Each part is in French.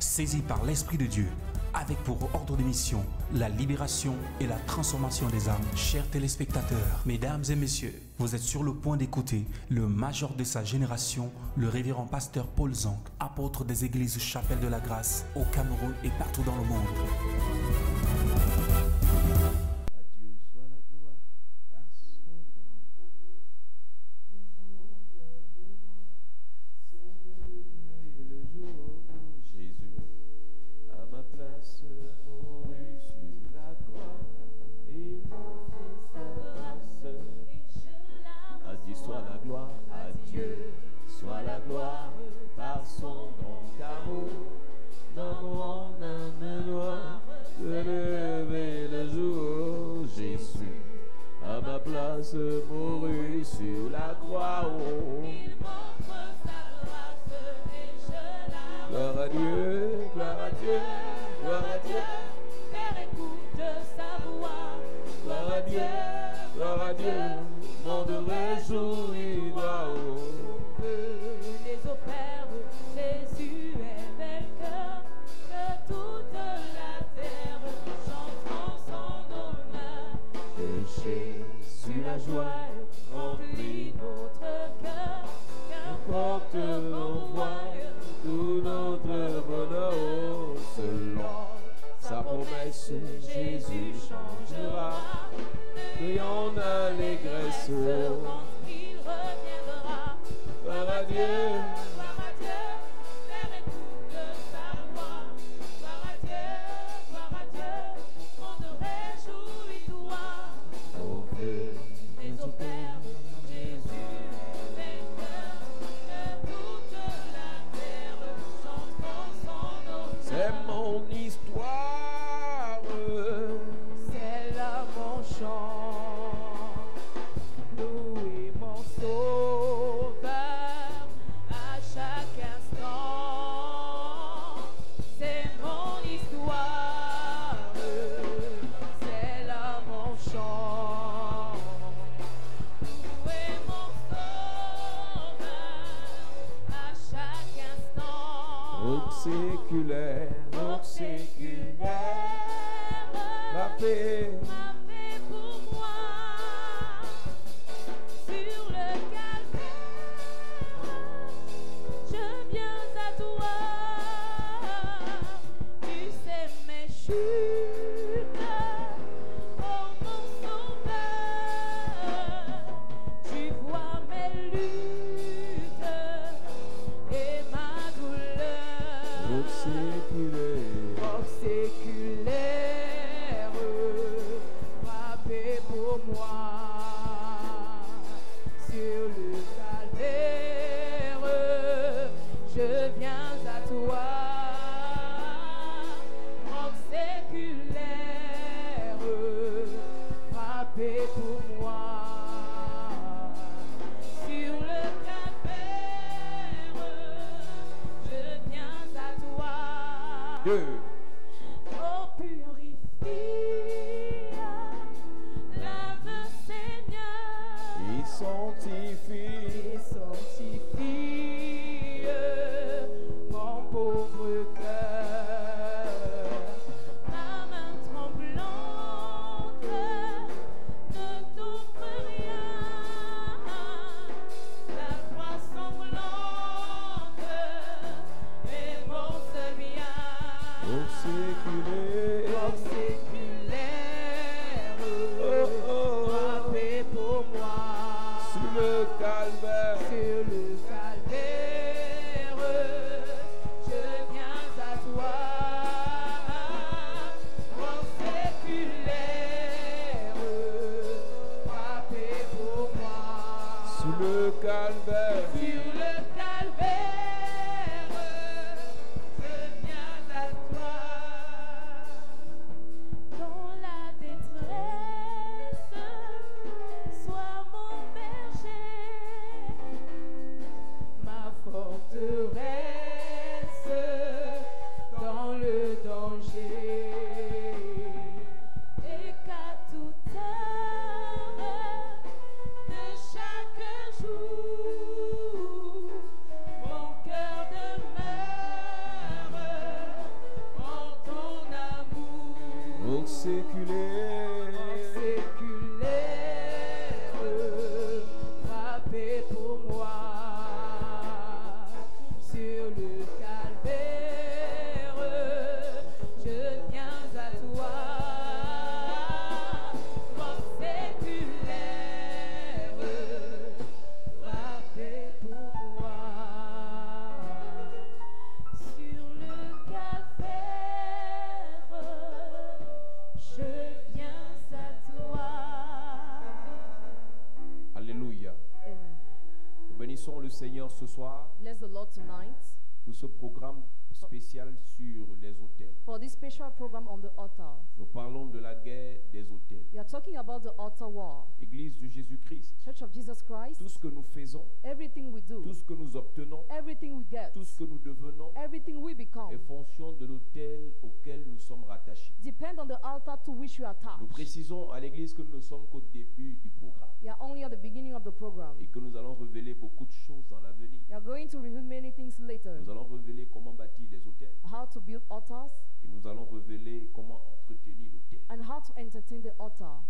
Saisi par l'Esprit de Dieu, avec pour ordre de mission la libération et la transformation des âmes. Chers téléspectateurs, mesdames et messieurs, vous êtes sur le point d'écouter le major de sa génération, le révérend pasteur Paul Zank, apôtre des églises Chapelle de la Grâce au Cameroun et partout dans le monde. À Dieu soit la gloire par son grand amour. C'est le jour où Jésus, à ma place, mourut sur la croix. Il m'offre sa grâce. À Dieu soit la gloire, à Dieu soit la gloire par son grand amour. Dans mon âme noire, se lever le jour où Jésus, à ma place, mourut sur la croix. Oh. Il m'offre sa grâce et je la Gloire à Dieu, gloire à Dieu, gloire à Dieu, Père, écoute sa voix. gloire à Dieu, gloire à Dieu, monde réjoui, doit Les opères, Jésus est vainqueur, que toute la terre chante en son honneur. de Jésus la joie Remplit notre cœur, qu'importe on voit tout notre bonheur selon sa promesse. Jésus changera, crions l'allégresse. quand il reviendra. Gloire à Dieu, Gloire à Dieu, Père, écoute sa voix. Gloire à Dieu, monde réjouis-toi. au feu Les opères, Jésus est vainqueur, que toute la terre chante en son honneur. c'est mon histoire. C'est là mon chant, louer mon sauveur à chaque instant. C'est mon histoire, c'est là mon chant, louer mon sauveur à chaque instant. Route séculaire, la paix, Frappé pour moi sur le calvaire, je viens à toi. Tu sais mes chutes, oh mon sauveur. Tu vois mes luttes et ma douleur. route séculaire. Roc séculaire, frappé pour moi sur le calvaire, je viens à toi. Roc séculaire, frappé pour moi sur le calvaire, je viens à toi. Dieu, Oh, purifie, lave Seigneur, il sanctifie et sanctifie mon pauvre cœur. Ma main tremblante ne t'offre rien, la croix sanglante est mon seul bien. route séculaire. Roc séculaire, frappé pour moi Sur le calvaire, sur le calvaire, je viens à toi. Roc séculaire, frappé pour moi sur le calvaire, sur le calvaire, je viens à toi. Mort séculaire, frappé pour moi sur le calvaire. Je viens à toi, mort séculaire, frappé pour moi sur le calvaire. Je viens à toi. Alléluia. Amen. Nous bénissons le Seigneur ce soir Bless the Lord tonight pour ce programme spécial sur les autels. for this special program on the altar. Nous parlons de la guerre des autels. We are talking about the altar war. Église de Jésus-Christ, Church of Jesus Christ, tout ce que nous faisons, everything we do, tout ce que nous obtenons, everything we get, tout ce que nous devenons everything we become, est fonction de l'autel auquel nous sommes rattachés. depend on the altar to which you are Nous attached. précisons à l'Église que nous ne sommes qu'au début du programme We are only at the beginning of the program. et que nous allons révéler beaucoup de choses dans l'avenir. We are going to reveal many things later. Nous allons révéler comment bâtir les autels How to build altars et nous allons révéler comment entretenir l'autel. and how to entertain the altar.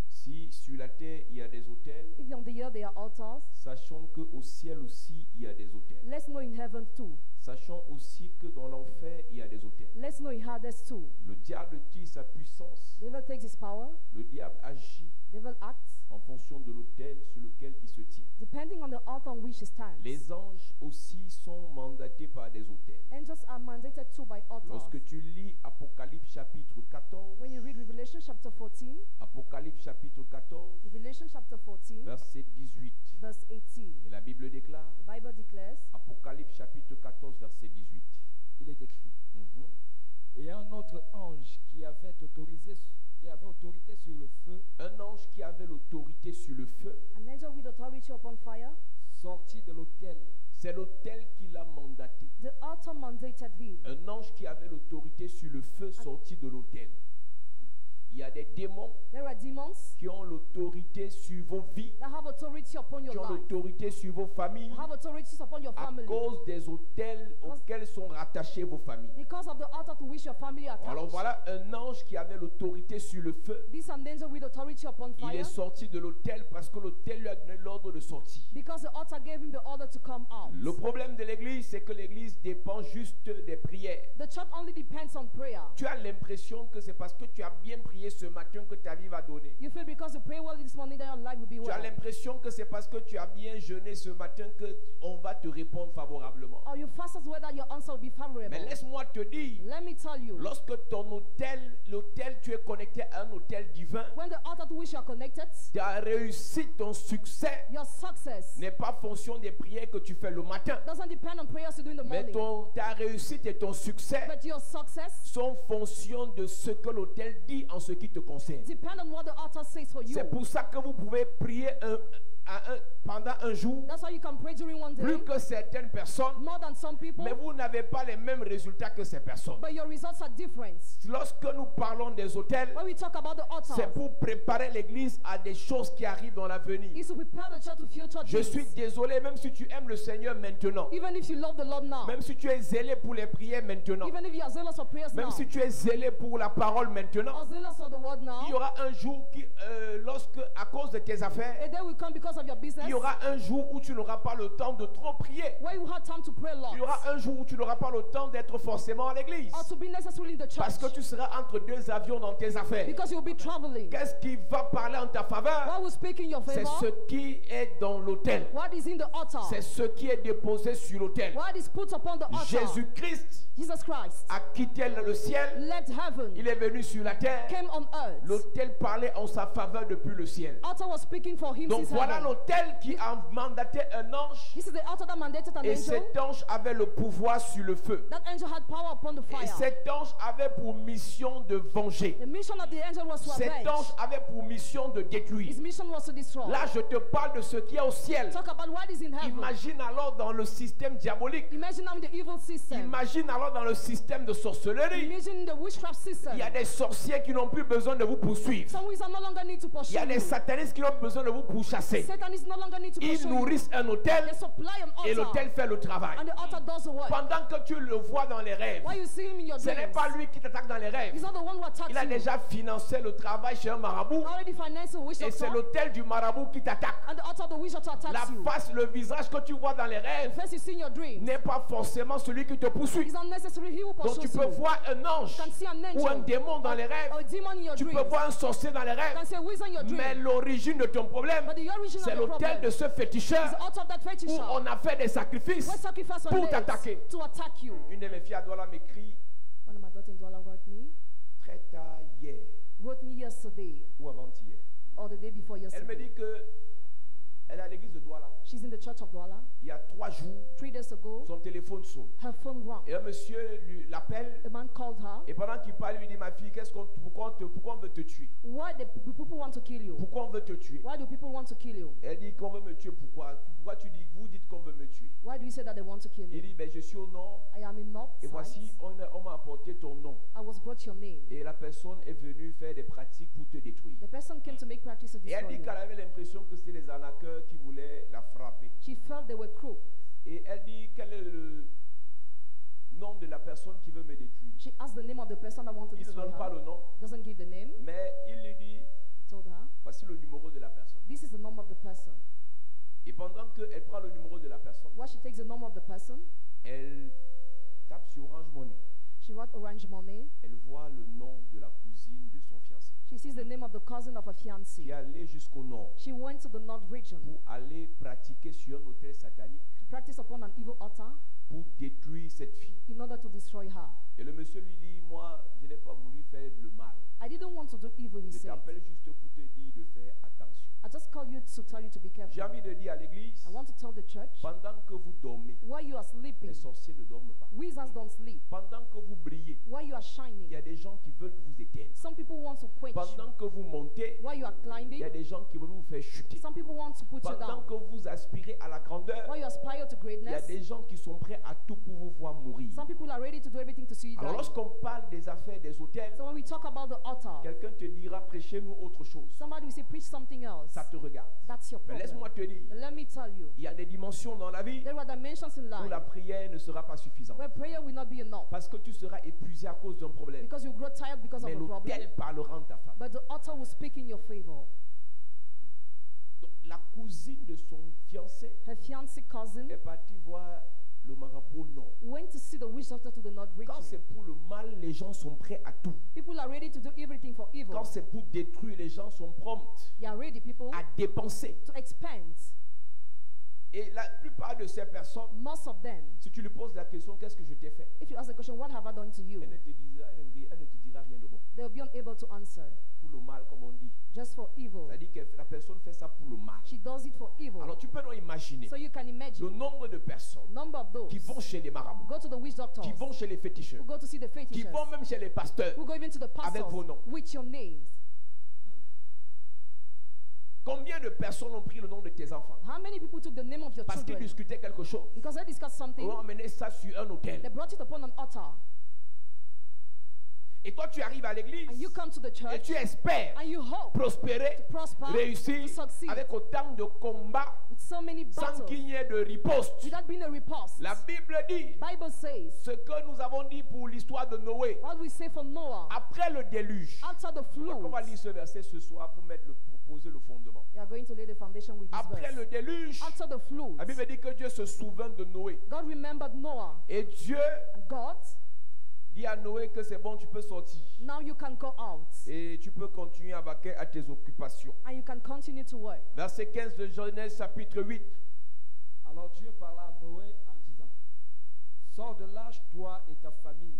Si sur la terre il y a des autels, If on the earth there are altars, sachons qu'au ciel aussi il y a des autels. let's know in heaven too. Sachons aussi que dans l'enfer il y a des autels. Let's know in Hades too. Le diable tire sa puissance, Devil takes his power, le diable agit devil acts, en fonction de l'autel sur lequel il se tient. depending on the altar on which he stands. Les anges aussi sont mandatés par des autels. Angels are mandated too by altars. Lorsque tu lis Apocalypse chapitre 14, When you read Revelation chapter 14, Apocalypse chapitre 14, Revelation chapter 14, verset 18, verse 18, et la Bible déclare, the Bible declares, Apocalypse chapitre 14, verset 18. Il est écrit. Mhm. Et un autre ange qui avait autorité sur le feu Un ange qui avait l'autorité sur le feu, an angel with authority upon fire, sortit de l'autel c'est l'autel qui l'a mandaté. the altar mandated him. Un ange qui avait l'autorité sur le feu sorti de l'autel. Il y a des démons There are demons qui ont l'autorité sur vos vies, that have authority upon your qui ont life, l'autorité sur vos familles, have authorities upon your à family, cause des autels auxquels sont rattachés vos familles. because of the altar to which your family are Alors attached. voilà un ange qui avait l'autorité sur le feu. This is an angel with authority upon Il fire, est sorti de l'autel parce que l'autel lui a donné l'ordre de sortir. because the altar gave him the order to come out. Le problème de l'église, c'est que l'église dépend juste des prières. The church only depends on prayer. Tu as l'impression que c'est parce que tu as bien prié ce matin que ta vie va donner. You feel because you pray well this morning that your life will be Tu as well. l'impression que c'est parce que tu as bien jeûné ce matin que on va te répondre favorablement. Or you fast as well that your answer will be favorable. Mais laisse-moi te dire, Let me tell you, lorsque ton l'autel, tu es connecté à un autel divin, when the altar to which you are connected, ta réussite, ton succès your success n'est pas fonction des prières que tu fais le matin. doesn't depend on prayers you do in the Mais morning, ta réussite et ton succès but your success sont fonction de ce que l'autel dit en ce qui te concerne. depend on what the altar says for you. C'est pour ça que vous pouvez prier pendant un jour That's why you can pray during one day plus que certaines personnes, more than some people, mais vous n'avez pas les mêmes résultats que ces personnes. but your results are different. Lorsque nous parlons des hôtels, When we talk about the c'est altar, pour préparer l'église à des choses qui arrivent dans l'avenir. it's to prepare the church to future Je suis things. désolé, même si tu aimes le Seigneur maintenant, Even if you love the Lord now, même si tu es zélé pour les prières maintenant, even if you are zealous for prayers même now, si tu es zélé pour la parole maintenant, or zealous for the word now, il y aura un jour qui, lorsque, à cause de tes affaires, a day will come because of your business il y aura un jour où tu n'auras pas le temps de trop prier. where you have time to pray a lot, Il y aura un jour où tu n'auras pas le temps d'être forcément à l'église. or to be necessarily in the church, Parce que tu seras entre deux avions dans tes affaires. because you will be traveling. Qu'est-ce qui va parler en ta faveur? What will speak in your C'est favor? ce qui est dans l'autel. What is in the altar? C'est ce qui est déposé sur l'autel. What is put upon the altar? Jésus-Christ Jesus Christ a quitté le ciel. left heaven, Il est venu sur la terre. came on earth. L'autel parlait en sa faveur depuis le ciel. Altar was speaking for him Donc since voilà heaven. l'autel qui a mandaté un ange. This is the altar that mandated an Et angel. cet ange avait le pouvoir sur le feu. That angel had power upon the Et fire. cet ange avait pour mission de venger. The mission of the angel was to Cet avenge. ange avait pour mission de détruire. His mission was to destroy. Là, je te parle de ce qui est au ciel. Talk about what is in heaven. Imagine alors dans le système diabolique. Imagine now in the evil system. Imagine alors dans le système de sorcellerie. Imagine in the witchcraft system. Il y a des sorciers qui n'ont plus besoin de vous poursuivre. Some wizards no longer need to Il y pursue a des you. satanistes qui n'ont besoin de vous pourchasser. Satan is no longer need to Ils pursue you. nourrissent un hôtel They supply an et altar, l'hôtel fait le travail. and the altar does the work. Pendant que tu le vois dans les rêves, Why you see him in your ce n'est dreams? pas lui qui t'attaque dans les rêves. He's not the one who attacks Il a you. déjà financé le travail chez un marabout He already financed a witch et c'est doctor, l'hôtel du marabout qui t'attaque. and the altar of the witch doctor La attacks you. face, le visage que tu vois dans les The rêves face you see in your dreams n'est pas forcément celui qui te poursuit. is not necessarily he who Donc tu pursues peux you. voir un ange You can see an angel ou un démon dans les rêves. or a demon in your Tu dreams. peux voir un sorcier dans les You rêves. can see a wizard in your Mais dreams. l'origine de ton problème, But the origin of c'est your l'hôtel problem de ce féticheur is out of that où fetisher. on a fait des sacrifices. What sacrifice pour was t'attaquer. made to attack you? Une de mes filles à Douala m'écrit One of my daughters in Douala très tard hier wrote me yesterday ou avant-hier. or the day before Elle me yesterday. dit que elle est à l'église de Douala. She's in the church of Douala. Il y a 3 jours, 3 days ago, son téléphone sonne. her phone rang. Et un monsieur l'appelle. A man called her. Et pendant qu'il parle, il lui dit, ma fille, pourquoi on veut te tuer? Why do people want to kill you? Pourquoi on veut te tuer? Why do people want to kill you? Elle dit qu'on veut me tuer. Pourquoi vous dites qu'on veut me tuer? Why do you say that they want to kill Il me? dit, ben, je suis au nord. I am in North Et voici, Sides. on m'a apporté ton nom. I was brought your name. Et la personne est venue faire des pratiques pour te détruire. The person came to make practice to Et elle destroy dit you. qu'elle avait l'impression que c'était les arnaqueurs qui voulaient la frapper. She felt they were cruel. Et elle dit quel est le nom de la personne qui veut me détruire. She asked the name of the person that wanted to Il ne destroy donne pas her. le nom, Doesn't give the name. mais il lui dit He told her, voici le numéro de la personne. this is the number of the person. Et pendant qu'elle prend le numéro de la personne, While she takes the number of the person, elle tape sur Orange Money. she wrote Orange Money. Elle voit le nom de la cousine de son fiancé She sees the name of the cousin of her qui fiancé. est allée jusqu'au nord She went to the North region pour aller pratiquer sur un hôtel satanique to practice upon an evil altar pour détruire cette fille. in order to destroy her. Et le monsieur lui dit, moi, je n'ai pas voulu faire le mal. I didn't want to do evil, he Je said. t'appelle juste pour te dire de faire attention. I just called you to tell you to be J'ai careful. envie de dire à l'église, I want to tell the church, pendant que vous dormez, while you are sleeping, les sorciers ne dorment pas. wizards don't sleep. Pendant que vous brillez, While you are il shining, y a des gens qui veulent vous éteindre. some people want to quench you. Pendant que vous montez, While you are il climbing, y a des gens qui veulent vous faire chuter. some people want to put you Pendant down. que vous aspirez à la grandeur, While you aspire to il y a greatness, des gens qui sont prêts à tout pour vous voir mourir. some people are ready to do everything to see you Alors die. lorsqu'on parle des affaires des hôtels, So when we talk about the altar, quelqu'un te dira, prêchez-nous autre chose. somebody will say, preach something else. Ça te regarde. That's your Mais problem. laisse-moi te dire, But let me tell you, il y a des dimensions dans la vie there are dimensions in où la life prière ne sera pas suffisante. where prayer will not be enough Parce que tu seras épuisé à cause d'un problème. because you grow tired because of Mais a problem. l'autel parlera en ta faveur. But the altar will speak in your favor. Donc la cousine de son fiancé Her fiancé cousin est partie voir le marabout au nord. went to see the witch doctor to the North Quand region. c'est pour le mal, les gens sont prêts à tout. People are ready to do everything for evil. Quand c'est pour détruire, les gens sont prompts They are ready, people, à dépenser. to expand. Et la plupart de ces personnes, Most of them, si tu lui poses la question, qu'est-ce que je t'ai fait? if you ask the question, what have I done to you? Elle ne te dira rien de bon. They'll be unable to answer. Pour le mal, comme on dit. Just for evil. C'est-à-dire que la personne fait ça pour le mal. She does it for evil. Alors tu peux donc imaginer So you can le imagine nombre de personnes number of those qui vont chez les marabouts, go to the witch doctors, qui vont chez les féticheurs, who go to see the qui fetishers, vont même chez les pasteurs. who go even to the Avec pastors vos noms. with your names. Combien de personnes ont pris le nom de tes enfants How many people took the name of your parce qu'ils children discutaient quelque chose? because they discussed something, Ont emmené ça sur un they hôtel. brought it upon an altar, Et toi, tu arrives à l'église and you come to the et church tu espères and you hope prospérer, to prosper, réussir to succeed avec autant de combats with so many sans battles qu'il n'y ait de riposte. without being a riposte. La Bible dit Bible says ce que nous avons dit pour l'histoire de Noé. what we say for Noah Après le déluge, after the flood. on va lire ce verset ce soir pour poser le fondement. You are going to lay the foundation with this Après verse. le déluge, After the flood, la Bible dit que Dieu se souvint de Noé. God remembered Noah. Et Dieu God, dit à Noé que c'est bon, tu peux sortir. now you can go out Et tu peux continuer à vaquer à tes occupations. and you can continue to work. Verset 15 de Genèse chapitre 8. Alors Dieu parla à Noé en disant, sors de l'âge, toi et ta famille,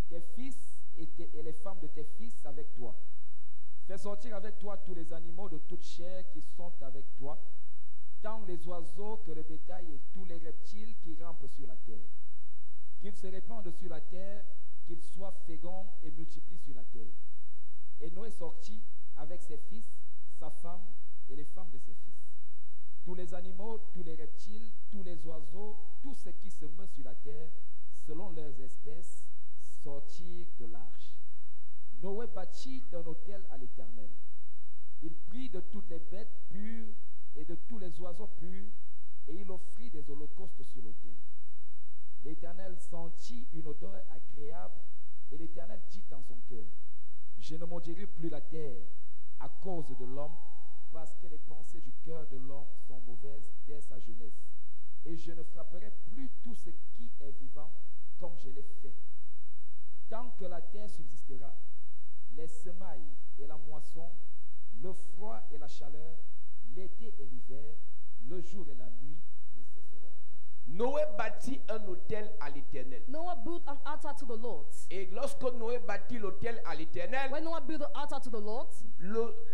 tes fils et les femmes de tes fils avec toi. Fais sortir avec toi tous les animaux de toute chair qui sont avec toi, tant les oiseaux que le bétail et tous les reptiles qui rampent sur la terre. Qu'ils se répandent sur la terre, qu'ils soient féconds et multiplient sur la terre. Et Noé sortit avec ses fils, sa femme et les femmes de ses fils. Tous les animaux, tous les reptiles, tous les oiseaux, tout ce qui se meut sur la terre, selon leurs espèces, sortirent de l'arche. Noé bâtit un autel à l'Éternel. Il prit de toutes les bêtes pures et de tous les oiseaux purs, et il offrit des holocaustes sur l'autel. L'Éternel sentit une odeur agréable, et l'Éternel dit en son cœur, je ne maudirai plus la terre à cause de l'homme, parce que les pensées du cœur de l'homme sont mauvaises dès sa jeunesse. Et je ne frapperai plus tout ce qui est vivant comme je l'ai fait. Tant que la terre subsistera, les semailles et la moisson, le froid et la chaleur, l'été et l'hiver, le jour et la nuit ne cesseront point. Noé bâtit un autel à l'Éternel. Noah built an altar to the Lord. Et lorsque Noé bâtit l'autel à l'Éternel, When Noah built the altar to the Lord,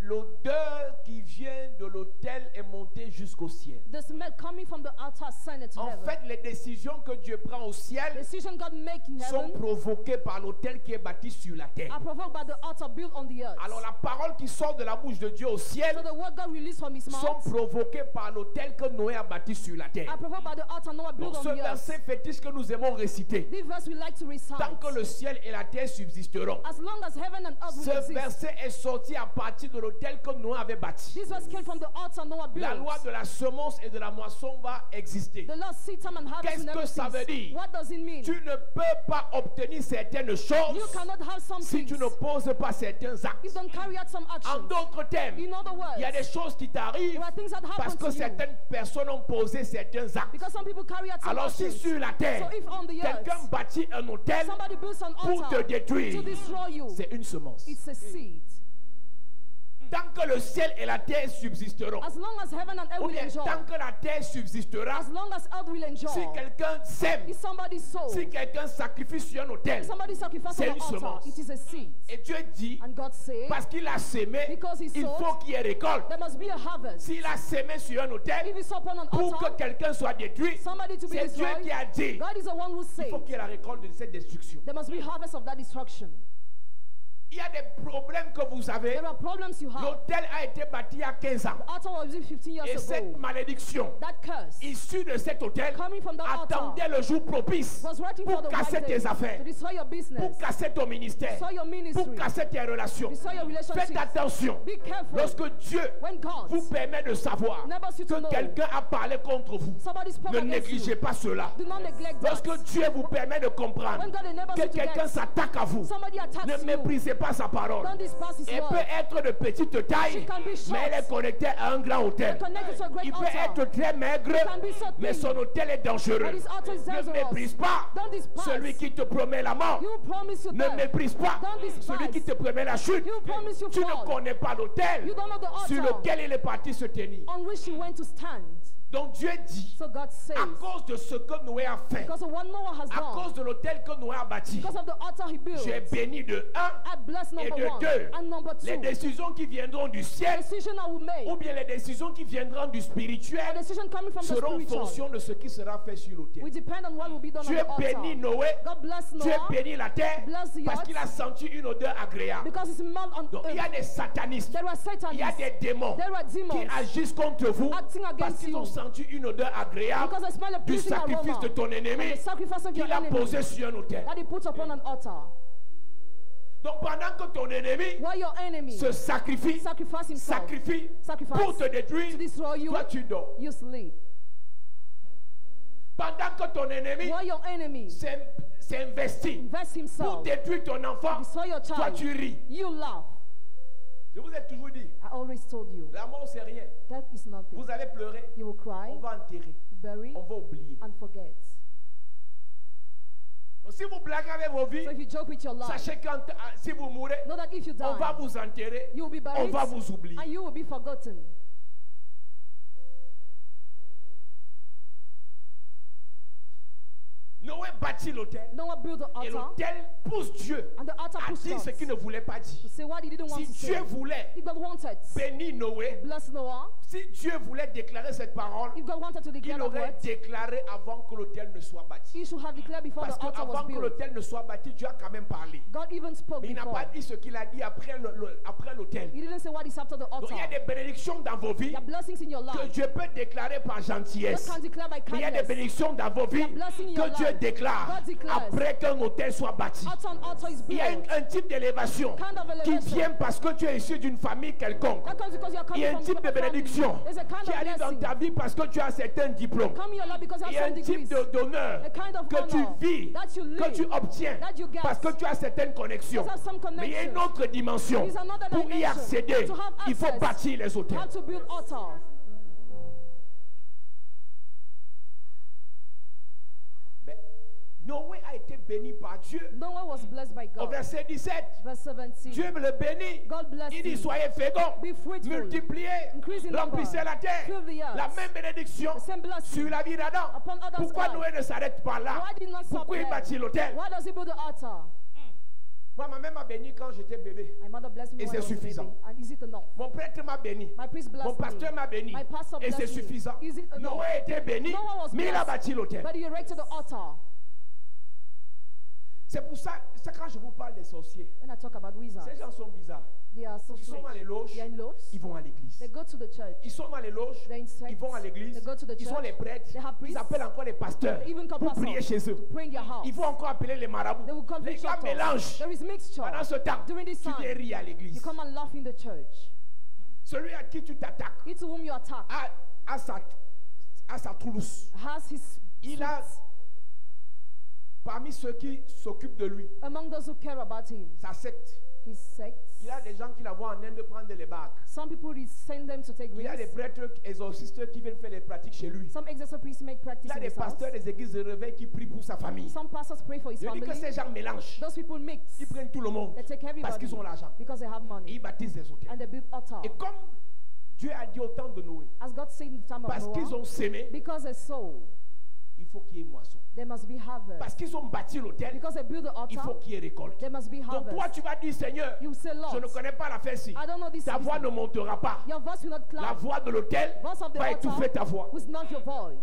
l'odeur qui vient de l'autel est montée jusqu'au ciel. the smell coming from the altar ascended to En heaven. fait, les décisions que Dieu prend au The ciel decision God make in sont heaven provoquées par l'autel qui est bâti sur la terre. are provoked by the altar built on the earth. Alors la parole qui sort de la bouche de Dieu au ciel So the word God released from his sont mouth provoquées par l'autel que Noé a bâti sur la terre. are provoked by the altar Noah built Donc on ce the earth. verset fétiche que nous aimons réciter, This verse we like to recite. tant que le ciel et la terre subsisteront. As long as heaven and earth will Ce exist. verset est sorti à partir de l'autel que Noé avait bâti. This verse came from the altar Noah built. La loi de la semence et de la moisson va exister. The Lord seed time and harvest Qu'est-ce will que never ça veut cease. dire? What does it mean? Tu ne peux pas obtenir certaines You choses cannot have some si things tu ne poses pas certains if actes. you don't carry out some En actions. d'autres termes, In other words, il y a des choses qui t'arrivent there are things that parce happen que to you certaines personnes ont posé certains actes. because some people carry out some Alors si actions. sur la terre, So if on the quelqu'un earth bâtit un hôtel somebody builds an pour te altar détruire, to destroy you, c'est une semence. it's a seed. Tant que le ciel et la terre subsisteront, As long as heaven and earth ou will bien enjoy, tant que la terre subsistera, as long as earth will enjoy, si quelqu'un sème, if somebody sows, si quelqu'un sacrifie sur un hôtel, if somebody sacrifices c'est on une the altar, semence. it is a seed. et Dieu dit, And God said, parce qu'il a sémé, Because he il sowed, faut qu'il y ait récolte. there must be a harvest. S'il a sémé sur un hôtel, If it's upon an pour que altar, quelqu'un soit détruit, somebody to be c'est Dieu destroyed, qui a dit, God is the one who il said, faut qu'il y ait la récolte de cette destruction. there must be harvest of that destruction. Il y a des problèmes que vous avez. There are problems you have. L'hôtel a été bâti il y a 15 ans. The altar was built 15 years Et cette ago. malédiction That curse issue de cet hôtel coming from that altar attendait le jour propice was waiting for pour the casser right day tes affaires, to destroy your business, pour casser ton ministère, destroy your ministry, pour casser tes relations. destroy your Faites relationships. attention. Be careful. Lorsque Dieu When God vous permet de savoir enables you to que know quelqu'un a parlé contre vous, somebody spoke ne against négligez you, pas cela. do not neglect that. Lorsque Dieu vous permet de comprendre When God enables que you to quelqu'un get s'attaque à vous, somebody attacks ne you, méprisez pas sa parole. don't despise his Elle peut word. être de petite taille, She can be short. mais elle est connectée à un grand hôtel. Connected to a great Il peut altar. être très maigre, can be so mais thin, son hôtel est dangereux. but his altar is Ne dangerous. méprise pas Don't despise. celui qui te promet la mort. You promise you Ne death. méprise pas Don't despise. celui qui te promet la chute. You promise you Tu ne fall. connais pas l'hôtel You don't know the sur altar lequel il est parti se tenir. on which he went to stand. Donc Dieu dit, So God says, à cause de ce que Noé a fait, because of what Noah has à done, cause de l'hôtel que Noé a bâti, because of the altar he built, j'ai béni de un I bless et number de one deux and number les two. décisions qui viendront du ciel Decision I will make, ou bien les décisions qui viendront du a spirituel decision coming from the seront en spiritual, fonction de ce qui sera fait sur l'autel. we depend on what will be done Dieu on the altar. bénit Noé, God bless Dieu Noah bénit la terre bless the parce earth qu'il a senti une odeur agréable. because it's smelled on Donc il y a earth. des satanistes, There are il y a satanists, des démons there are qui demons agissent contre vous acting parce against qu'ils you ont senti une odeur agréable because I smell a du pleasing sacrifice aroma de ton and ennemi the sacrifice of your qu'il a enemy posé sur un autel. that he puts upon an altar. Donc pendant que ton ennemi While your enemy se sacrifie sacrifice himself pour te to détruire, destroy you, toi tu dors. you sleep. Pendant que ton ennemi While your enemy s'investit invests pour himself détruire ton enfant, destroy your toi child, tu ris. you laugh. Je vous ai toujours dit, I always told you la mort c'est rien. that is nothing. Vous allez pleurer, You will cry, on va enterrer, bury, on va oublier. and forget. Donc si vous blaguez avec vos vies, So if you joke with your life, sachez que si vous mourrez, know that if you on va die, vous enterrer, you will be on buried va vous oublier. and you will be forgotten. Noé bâtit l'autel Noah built the et altar, l'autel pousse Dieu and the altar à pushed dire ce God qu'il ne voulait pas to dire. say what he didn't want Si to say. Dieu voulait If God wanted, bénir Noé, bless Noah. si Dieu voulait déclarer cette parole, If God wanted to declare il the aurait word, déclaré avant que l'autel ne soit bâti. he should have declared before Parce the altar was qu'avant que built. l'autel ne soit bâti, Dieu a quand même parlé. God even spoke Mais il n'a before. pas dit ce qu'il a dit après l'autel. He didn't say what is after the Donc altar. il y a des bénédictions dans vos vies There are blessings in your que life. Dieu peut déclarer par God gentillesse. can declare by Mais il y a des kindness. bénédictions dans vos vies There are blessings in your que Dieu life déclare, God declares, après qu'un hôtel soit bâti, after an altar is il y a built, un type d'élévation kind of qui elevation. vient parce que tu es issu d'une famille quelconque. That comes because you are Il coming y a un from type de a family. bénédiction There's a kind qui of arrive dans blessing. ta vie parce que tu as certains diplômes. Come in your life because you Il y a have un some type degrees. d'honneur A kind of que tu honor vis, that you que tu live, obtiens that you get. parce que tu as certaines connexions. Because have some Mais il y a une connection. autre dimension. There's another Pour y dimension. accéder, To have il faut access, bâtir les you hôtels. have to build altars. Mais Noé a été béni par Dieu. Noah was blessed by Au God. verset 17, Verse 17. Dieu me le bénit. God bless Il dit you. soyez féconds, Be fruitful. multipliez, Increase in remplissez number. la terre. Fill the earth. La même bénédiction The same blessing sur la vie d'Adam. upon Adam's Pourquoi life. Noé ne s'arrête pas là? Why did not stop Pourquoi il there? bâtit l'hôtel? Why does he build the altar? Moi, ma mère m'a béni quand j'étais bébé. My mother blessed me Et when I c'est was a baby. suffisant. And is it enough? Mon prêtre m'a béni. My priest blessed Mon pasteur me. m'a béni. My pastor Et c'est blessed me. suffisant. Is it enough? Noé était béni, Noah was mais il a blessed. bâti l'hôtel. But he erected the altar. C'est pour ça, c'est quand je vous parle des sorciers. When I talk about wizards, Ces gens sont bizarres. they are so Ils sont dans les strange. loges, They are in loges. ils vont à l'église. They go to the church. Ils sont dans les loges, They're in sects. ils vont à l'église. They go to the Ils sont church. les prêtres. They have Ils priests. appellent encore les pasteurs They even call pour prier pastors chez eux. to pray in their house. Il faut encore appeler les marabouts. They will call Les gars preachers. mélangent. There is mixture. Pendant ce temps, During this tu viens time, rire à you l'église. come and laugh in the church. Celui à qui tu t'attaques He to whom you attack a sa trousse. has his Il a, suits. parmi ceux qui s'occupent de lui, Among those who care about him, sa secte. his sects. Il y a des gens qui la voient en Inde prendre les bagues. Some people send them to take Il y a des risks. prêtres exorcistes qui viennent faire les pratiques chez lui. Some exorcist priests make Il practice y a in des his house. pasteurs des églises de réveil qui prient pour sa famille. Some pastors pray for his Je dis que family. ces gens mélangent. Those people mix. Ils prennent tout le monde They take parce everybody qu'ils ont l'argent. because they have Et money. ils baptisent des hôtels. And they build altar. Et comme Dieu a dit au temps de Noé, As God said in the time of parce qu'ils Noah, ont sémé, because they sow, il faut qu'il y ait moisson. there must be harvest. Parce qu'ils ont bâti l'hôtel, Because they build the il faut altar, qu'il y ait récolte. there must be Donc toi, harvest. tu vas dire, Seigneur, You say, je ne Lord, connais pas la fête-ci. I don't know this Ta voix ne season. montera pas. Your voice will not La clap. voix de l'hôtel Voice of the va étouffer ta altar voix. will not your voice.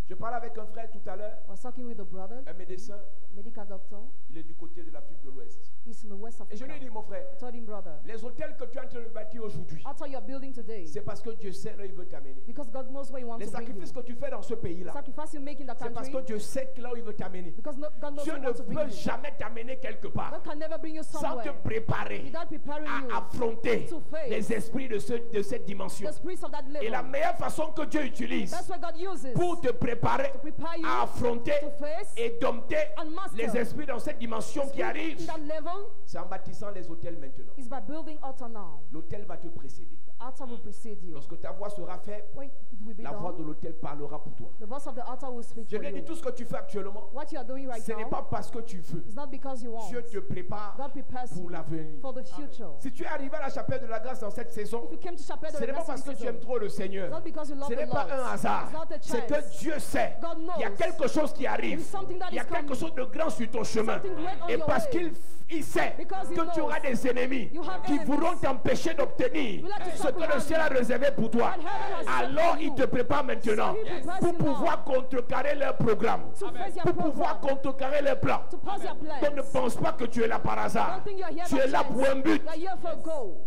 Je parlais avec un frère tout à l'heure, I was talking with a brother, un médecin, medical doctor. il est du côté de l'Afrique de l'Ouest. He's in the West Et je lui ai dit, Africa. mon frère, I told him, brother, les hôtels que tu es en train de bâtir aujourd'hui, altar you're building today, c'est parce que Dieu sait là où il veut t'amener. because God knows where He wants Les to bring you. sacrifices que tu fais dans ce pays-là, Sacrifice you make in that c'est parce country, que Dieu sait là où il veut t'amener. because God knows Dieu where He ne wants to bring peut you. jamais t'amener quelque part God can never bring you sans te somewhere préparer without preparing you à affronter to face les esprits de cette dimension. the spirits of that Et la level. meilleure façon que Dieu utilise That's what God uses pour te préparer to prepare you à affronter to face et dompter and master les esprits dans cette dimension qui spirit arrive, in that level c'est en bâtissant les hôtels maintenant. is by building altar now. L'hôtel va te précéder. The altar will precede you. Lorsque ta voix sera faible, When it will be la voix de done, l'hôtel parlera pour toi. the voice of the altar will speak Je for lui ai dit, you. tout ce que tu fais actuellement, What you are doing right ce n'est now pas parce que tu veux. is not because you want. Dieu te prépare God prepares pour you l'avenir. for the future. Si tu es arrivé à la chapelle de la grâce dans cette saison, If you came to Chapel ce n'est pas parce que tu aimes trop le it's Seigneur. not because you love Ce the n'est pas Lord. un hasard. It's not a C'est que chance. Dieu sait. God knows. Il y a quelque chose qui arrive. There is something that Il y a is quelque coming. chose de grand sur ton chemin. Something great on Et your parce way. qu'il sait Because he que tu knows. auras des ennemis You have qui enemies. voudront t'empêcher d'obtenir You let to ce stop que le around ciel a you. réservé pour toi. What heaven has set Alors for il you. te prépare maintenant So he prepares pour you pouvoir now contrecarrer leur programme. to face your Pour pouvoir program, contrecarrer leur plan. to pass your plans. Donc ne pense pas que tu es là par hasard. Don't think you're here Tu by es là chance. pour un but. You're here for a goal.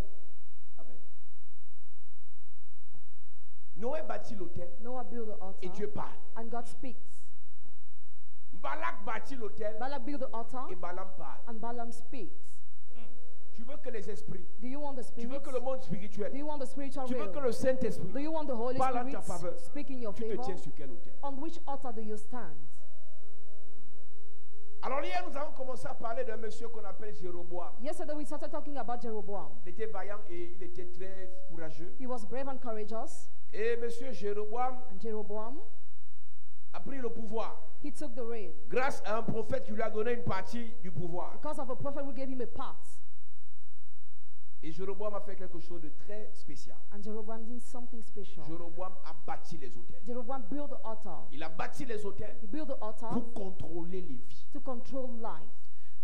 Noé bâtit l'hôtel Noah built the altar et Dieu parle. and God speaks. Balak bâtit l'hôtel Balak built the altar et Balaam parle. and Balaam speaks. Tu veux que les esprits, Do you want the tu veux spirit? que le monde Do spirituel, you want the spiritual tu veux que realm? le Saint-Esprit Do you want the Holy parle en ta faveur. Spirit speak in your Tu te favor? tiens sur quel hôtel? On which altar do you stand? Alors hier, nous avons commencé à parler d'un monsieur qu'on appelle Jéroboam. Yesterday we started talking about Jeroboam. Il était vaillant et il était très courageux. He was brave and courageous, Et monsieur Jéroboam and Jeroboam, a pris le pouvoir he took the reign grâce à un prophète qui lui a donné une partie du pouvoir. because of a prophet who gave him a part. Et Jéroboam a fait quelque chose de très spécial. And Jeroboam did something special. Jéroboam a bâti les hôtels. Jeroboam built the altar. Il a bâti les hôtels He built the altar pour contrôler les vies. to control life.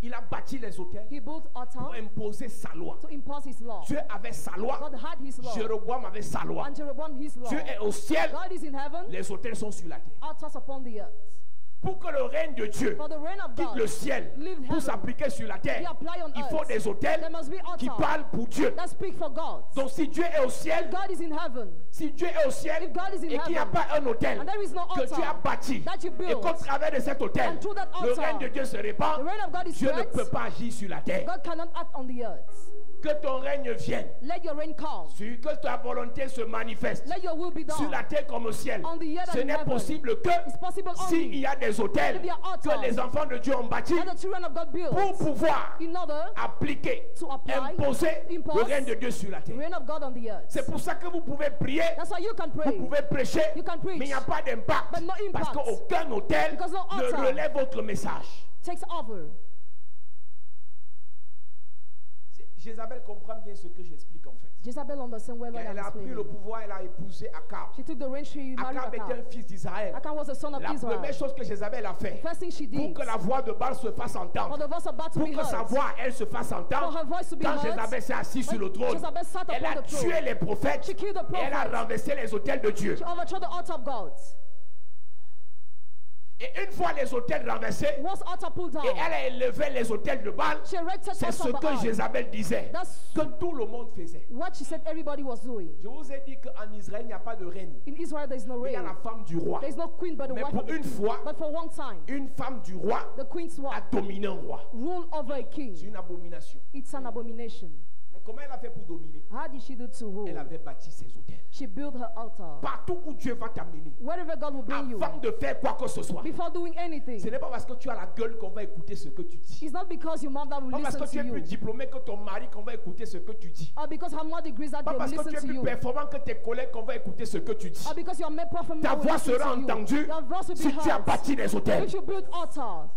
Il a bâti les hôtels He built altar pour imposer sa loi. to impose his law. Dieu avait sa loi, God had his law. Jéroboam avait sa loi. And Jeroboam his law. Dieu est au ciel, God is in heaven, les hôtels sont sur la terre. altars upon the earth. Pour que le règne de Dieu For the reign of quitte God le ciel leave pour heaven, s'appliquer sur la terre, be applied on il faut earth, des autels there must be qui altars parlent pour Dieu. that speak for God. Donc si Dieu est au ciel, God is in heaven, si Dieu est au ciel If God is in et qu'il n'y a heaven, pas un autel and there is no que tu as altar bâti that you et built, qu'au travers de cet autel, and through that le altar, règne de Dieu se the répand, reign of God is Dieu ne spread, peut pas agir sur la terre. God cannot act on the earth. Que ton règne vienne, Let your reign come. que ta volonté se manifeste Let your will be sur done. la terre comme au ciel. On the earth Ce and in n'est heaven. possible que It's possible s'il only y a des autels if there are altars que les enfants de Dieu ont bâtis that the children of God build pour pouvoir in order appliquer, to apply, imposer impose le règne de Dieu sur la the terre. reign of God on the earth. C'est pour ça que vous pouvez prier, That's why you can vous pray, pouvez prêcher, You can preach, mais il n'y a pas d'impact. but no Parce impact. qu'aucun autel Because no ne altar relève votre message. takes over. Jézabel comprend bien ce que j'explique en fait. Jezebel understand well Quand what elle I'm a pris le explaining. pouvoir, elle a épousé Akab. She took the reign, she married Akab était un Acab. fils d'Israël. Acab was the son of La Israel. première chose que Jézabel a fait, First thing she pour did, que la voix de Baal se fasse for entendre, the voice of God to pour be que sa heard, voix, elle se fasse for entendre, her voice to be quand heard, Jézabel s'est assise sur le when trône, Jezebel sat elle upon a the tué throne, les prophètes she killed the et elle a prophets. renversé les autels de Dieu. She overthrew the altar of God. Et une fois les autels renversés, Once altar pulled down, et elle a élevé les autels de Baal, she erected c'est ce altar que Baal. Jézabel disait, That's que tout le monde faisait. what she said everybody was doing. Je vous ai dit qu'en Israël, il n'y a pas de reine. In Israel, there is no Il y a reign. la femme du roi. There is no queen but the Mais wife pour of the une king. fois, But for one time, une femme du roi the queen's a wife dominé un roi. rule over a C'est king. une abomination. It's an abomination. Mais comment elle a fait pour dominer? How did she do to rule? Elle avait bâti ses autels. She built her altar. Partout où Dieu va t'amener, Wherever God will bring you, avant de faire quoi que ce soit, before doing ce anything, n'est pas parce que tu as la gueule qu'on va écouter ce que tu dis. it's not because your mother will Pas parce listen que tu to es plus you, diplômé que ton mari qu'on va écouter ce que tu dis. or because her more degrees that Pas they will parce que tu listen es to plus you, performant que tes collègues qu'on va écouter ce que tu dis. or because your mere performance Ta will voix listen sera to you. entendue Your voice will be si tu as heard. bâti des hôtels. If you build altars,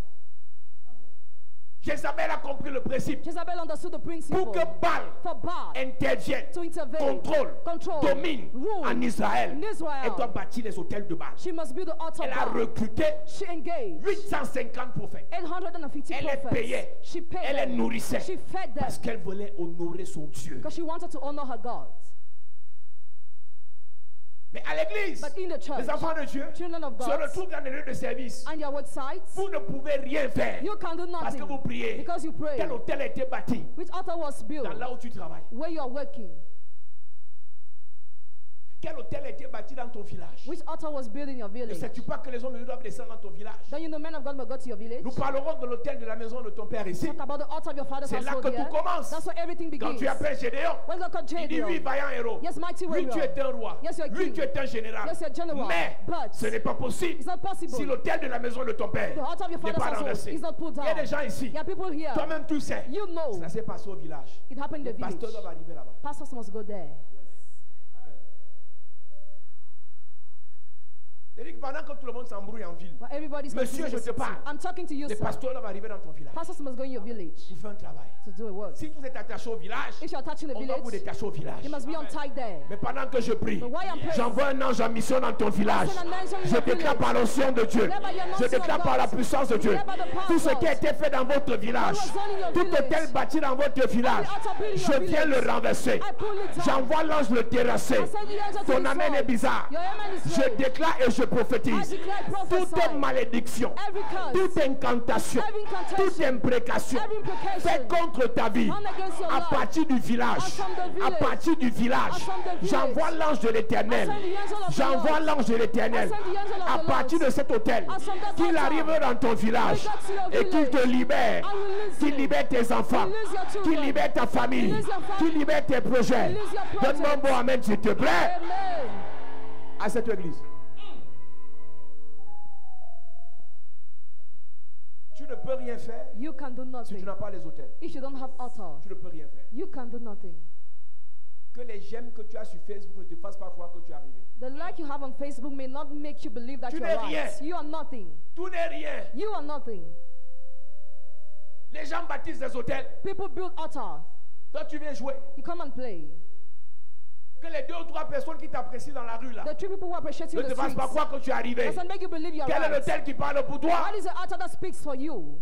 Jézabel a compris le principe. Jezebel understood the principle. Pour que Baal For Baal intervienne, to intervene, contrôle, domine rule en Israël, in Israel, elle doit bâtir les hôtels de Baal. she must build the altar Elle of a Baal. recruté She engaged 850 prophètes. 850 Elle les prophets. payait. She paid Elle les them. nourrissait. She fed them Parce qu'elle voulait honorer son Dieu. because she wanted to honor her God. Mais à l'église, But in the church, les enfants de Dieu children of se God, retrouvent dans les lieux de service. on your websites, Vous ne pouvez rien faire you can do parce que nothing vous priez. because you pray. Quel hôtel a été bâti Which altar was built dans là où tu travailles? where you are working? Quel hôtel a été bâti dans ton village? Which altar was built in your Ne village? sais-tu pas que les hommes de Dieu doivent descendre dans ton village? Then you know men of God will go to your village. Nous parlerons de l'hôtel de la maison de ton père ici. Talk about the altar of your father's C'est là household que tout here. commence. That's where everything Quand begins. tu appelles Gédéon, When God called il dit Gideon, oui, vaillant héros. yes, mighty Lui, tu warrior. es un roi. Yes, you are Lui, king. tu es un général. Yes, you are general. Mais But ce n'est pas possible it's not possible. si l'hôtel de la maison de ton père The altar of your n'est father's pas household renversé. is not pulled Il y a down. des gens ici. There are people here. Toi-même, tu sais. You know Ça s'est passé au village. it happened in Les the village. pasteurs doivent arriver là-bas. Pastors must go there. C'est-à-dire que pendant que tout le monde s'embrouille en ville, But everybody's Monsieur, confused. je te parle. I'm talking to you, les sir. pasteurs doivent arriver dans ton village Pastors must go in your village pour faire un travail. to do a work. Si vous êtes attaché au village, If you're touching the on va vous village, détacher au village. you must be on tight there. Mais pendant que je prie, But while I'm praying, j'envoie un ange en mission dans ton village. I send an angel in Je your déclare village. par l'onction de Dieu. Declare by the Je anointing déclare of par la God. puissance de Dieu. Declare by the power Tout of ce qui a God. été fait dans votre village, What was done in your tout village, hôtel bâti dans votre village, altar built in je your viens village, le renverser. I pull it down. J'envoie l'ange le terrasser. I send the angel to Ton destroy. amen est bizarre. Your amen is Je strange. déclare et je prophétise. I declare, Toute prophesy. malédiction, Every curse, toute incantation, every incantation, toute imprécation every imprecation, faite contre ta vie, come against your à life. partir du village, As from the à village. partir du village, As from the village. j'envoie l'ange de l'Éternel. I send the angel of the J'envoie Lord. l'ange de l'Éternel I send the angel of à the partir Lord. de cet hôtel, As from that qu'il altar. arrive dans ton village Will get to your et qu'il te village. libère, I will release qu'il you. libère tes enfants, Release your children. qu'il libère ta famille, Release your family. qu'il libère tes projets. Release your projects. Donne-moi un bon amen s'il te plaît Amen. à cette église. Tu ne peux rien faire You can do si tu nothing. n'as pas les hôtels. If you don't have altar, Tu ne peux rien faire. you can do nothing. Que les j'aime que tu as sur Facebook ne te fassent pas croire que tu es arrivé. The like you have on Facebook may not make you believe that Tu you n'es are rien. right. You are nothing. Tout n'est rien. You are nothing. Les gens bâtissent des hôtels. People build altars. Toi, tu viens jouer. You come and play. Que les 2 ou 3 personnes qui t'apprécient dans la rue là The three people who appreciate you ne in te the fassent streets pas croire que tu es arrivé. doesn't make you believe you are Quel est right. l'hôtel qui parle pour toi? What is the altar that speaks for you?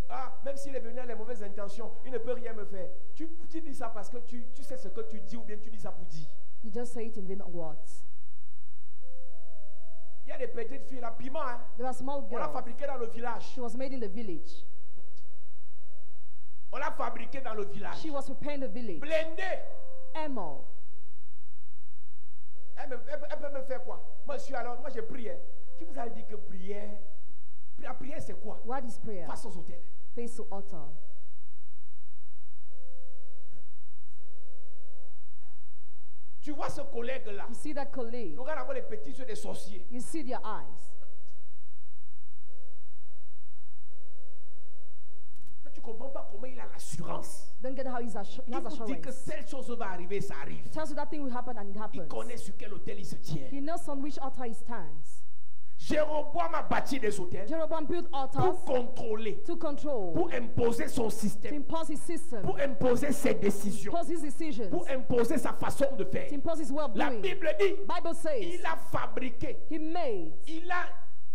Ah, même s'il est venu à les mauvaises intentions, il ne peut rien me faire. Tu dis ça parce que tu sais ce que tu dis ou bien tu dis ça pour dire. You just say it in vain words. Il y a des petites filles là, piment, hein. There are small On l'a girls. fabriqué dans le village. She was made in the village. On l'a fabriqué dans le village. She was prepared in the village. Blindée. Emma. Elle peut me faire quoi? Moi, j'ai prié. Qui vous a dit que prière? La prière, c'est quoi? What is prayer? Face aux hôtels. Face to altar. Tu vois ce collègue-là? You see that colleague. Regarde d'abord les petits yeux des sorciers. You see their eyes. Toi, tu ne comprends pas comment il a l'assurance. Don't get how he has Il vous dit que assurance. telle chose va arriver, ça arrive. Tells you that thing will happen and it Il happens. connaît sur quel hôtel il se tient. He knows on which altar he stands. Jéroboam a bâti des hôtels Jeroboam built altars pour contrôler, to control, pour imposer son to système, impose his system, pour imposer ses décisions, impose his decisions, pour imposer sa façon de faire. to impose his way of La doing. Bible dit, Bible says il a fabriqué, he made, il a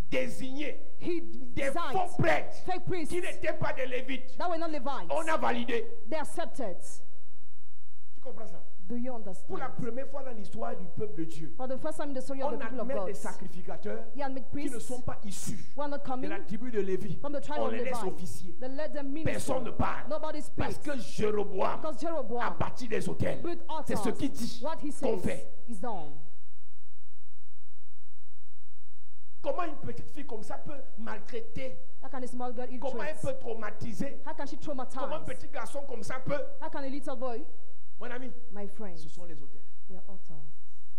désigné he des faux designed prêtres fake priests qui n'étaient pas des Lévites. that were not Levites. On a validé. They accepted. Tu comprends ça? Do you Pour la understand? première fois dans l'histoire du peuple de Dieu, For the first time in the story of on the people of admet God, des sacrificateurs he had made qui ne priests sont pas issus who are not de coming la tribu de Lévi. from the tribe On of les laisse Levi. officiers. They let them minister. Personne ne parle. Nobody Parce speaks. que Jéroboam Because a Jeroboam bâti des hôtels. built C'est altars. ce qu'il dit What he qu'on says fait. is done. Comment une petite fille comme ça peut maltraiter? How can a small girl eat Comment elle treats? peut traumatiser? How can she Comment un traumatize? petit garçon comme ça peut? How can a little boy? Mon ami, My friends, ce sont les hôtels. they are altars.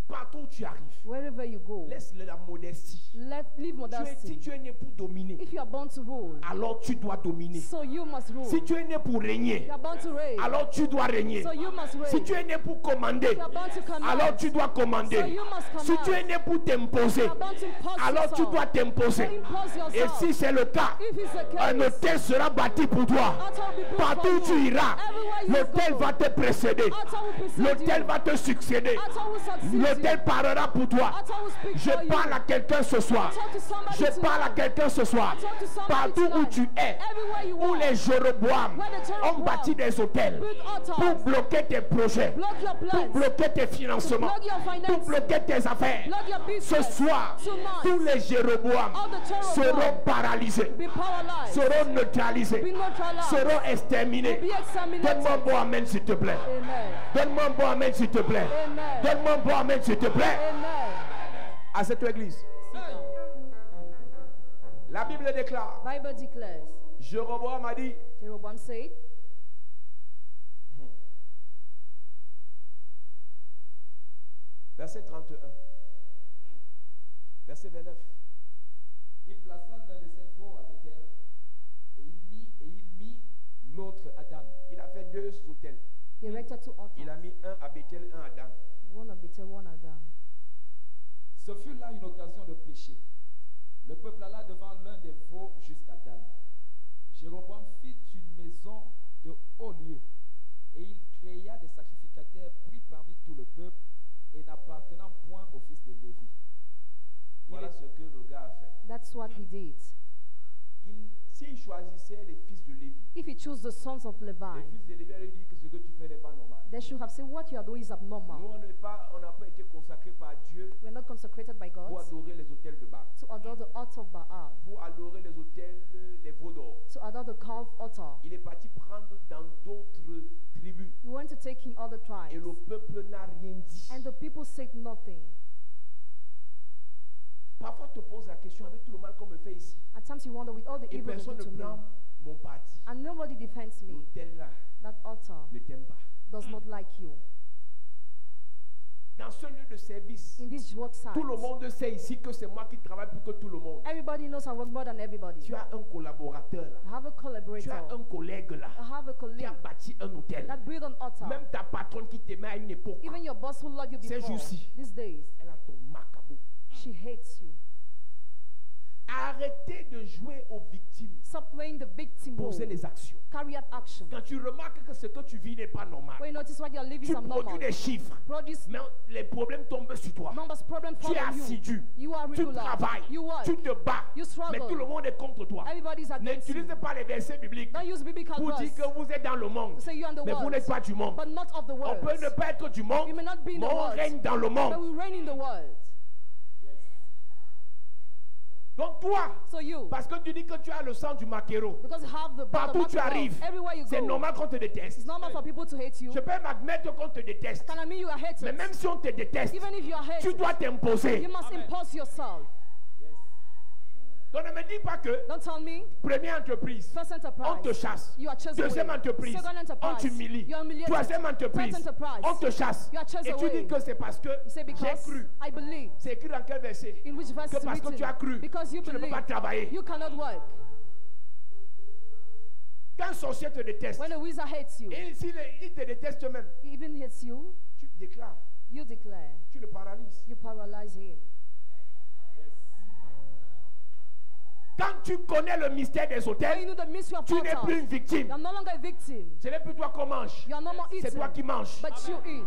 Partout où tu arrives, Wherever you go, laisse la modestie. live Si modesty. tu es né pour dominer, If you are born to rule, alors tu dois dominer. so you must rule. Si tu es né pour régner, You are born to reign, alors tu dois régner. so you must reign. Si tu es né pour commander, You are born to command, alors tu dois commander. so you must command. Si tu es né pour t'imposer, You are born to impose alors tu yourself. dois t'imposer. So impose Et yourself. si c'est le cas, If it's the un case, hôtel sera bâti pour toi. altar will be built Partout où for tu you. iras, Everywhere you l'hôtel go, va te précéder. altar will precede L'hôtel you. va te succéder. Altar will succeed L'hôtel you. parlera pour toi. Altar will speak Je for you. parle à quelqu'un ce soir. Talk to somebody Je parle à tonight. quelqu'un ce soir. Talk to somebody Partout où tonight. tu es, Everywhere you où are, les Jéroboam Where the ont Jeroboam bâti des hôtels build altars, pour bloquer tes projets, block your pour plans, bloquer tes financements, block your pour finances, bloquer tes affaires. block your Ce business. soir, Tonight, tous les Jéroboam all the Jeroboam seront paralysés, be paralyzed, seront neutralisés, be neutralized, seront exterminés. be exterminated. Donne-moi un bon amen s'il te plaît. Amen. Donne-moi un bon amen s'il te plaît. Amen. Donne-moi un bon amen s'il te plaît. Amen. À cette église, Sit down. la Bible déclare, Bible declares, Jéroboam a dit, Jeroboam said, verset 31, verset 29. Il plaça l'un de ses veaux à Bethel et il mit l'autre à Dan. Il a fait deux hôtels. he erected two altars, Il a mis un à Bethel, un à Dan. one at Bethel, one at Dan. Ce fut là une occasion de péché. Le peuple alla devant l'un des veaux jusqu'à Dan. Jéroboam fit une maison de haut lieu et il créa des sacrificateurs pris parmi tout le peuple et n'appartenant point au fils de Lévi. Voilà ce que le gars a fait. That's what he did. S'il choisissait les fils de Lévi, If he chose the sons of les Levi, fils de Lévi allaient dire que ce que tu fais n'est pas normal. they should have said, what you are doing is Nous, abnormal. on n'a pas été consacrés par Dieu We're not consecrated by pour God adorer les hôtels de Baal, to adore the altar of Baal, pour adorer les hôtels, les veaux d'or. to adore the calf altar. Il est parti prendre dans d'autres tribus You want to take in other et tribes, le peuple n'a rien dit. and the people said nothing. Parfois, te pose la question avec tout le mal qu'on me fait ici. At times you wonder, with all the Et evil they personne do ne to me, prend mon parti. and nobody defends me, L'hôtel là that altar ne t'aime pas. does not like you. Dans ce lieu de service, In this work site, tout le monde sait ici que c'est moi qui travaille plus que tout le monde. everybody knows I work more than everybody. Tu as un collaborateur là. I have a Tu collaborator. as un collègue là I have a qui colleague a bâti un hôtel. that built an altar. Même ta patronne qui t'aimait à une époque, Even your boss who loved you Ces before, jours-ci. these days, elle a ton macabou. she hates you. Arrêtez de jouer aux victimes. Stop playing the victim role. Posez les actions. Carry out action. Quand tu remarques que ce que tu vis n'est pas normal, When you notice what you're living tu is produis abnormal, des chiffres, produce mais les problèmes tombent sur toi. numbers, problem Tu es follow you. assidu, You are tu regular. travailles, You work. tu te bats, You struggle. mais tout le monde est contre toi. Everybody's against you. N'utilisez pas les versets bibliques Don't use biblical pour dire verse que vous êtes dans le monde, to say you're in the mais vous world, n'êtes pas du monde. but not of the On world. peut ne pas être du monde, You may not be in mais the on world, règne dans le but monde. we reign in the world. Donc toi, So you, parce que tu dis que tu as le sang du maquereau, because you have the blood of partout où tu Mackerel, arrives, everywhere you c'est go, normal qu'on te déteste. it's normal for people to hate you. Je peux m'admettre qu'on te déteste. Can I mean you are hated? Mais même si on te déteste, Even if you are tu hated, dois t'imposer. you must impose yourself. Donc ne me dis pas que Don't tell me, première entreprise, first on te enterprise, chasse. you are chased Deuxième away. entreprise, Second on enterprise, t'humilie. you are humiliated. Troisième Third entreprise, enterprise, on te chasse. you are chased Et tu away. dis que c'est parce que You say j'ai because cru. I believe. C'est écrit dans quel verset? In which verse Que is parce que written? tu as cru, Because you tu ne peux believe, pas travailler. you cannot work. Quand un sorcier te déteste, When a wizard hates you, et s'il te déteste même, he even hates you, tu déclares, you declare, tu le paralyses. you paralyze him. Quand tu connais le mystère des When you hôtels, know the mystery of tu n'es plus une portals, victime. you are no longer a victim. Ce n'est plus toi qu'on mange. You are no more C'est eating, toi qui manges. but you eat.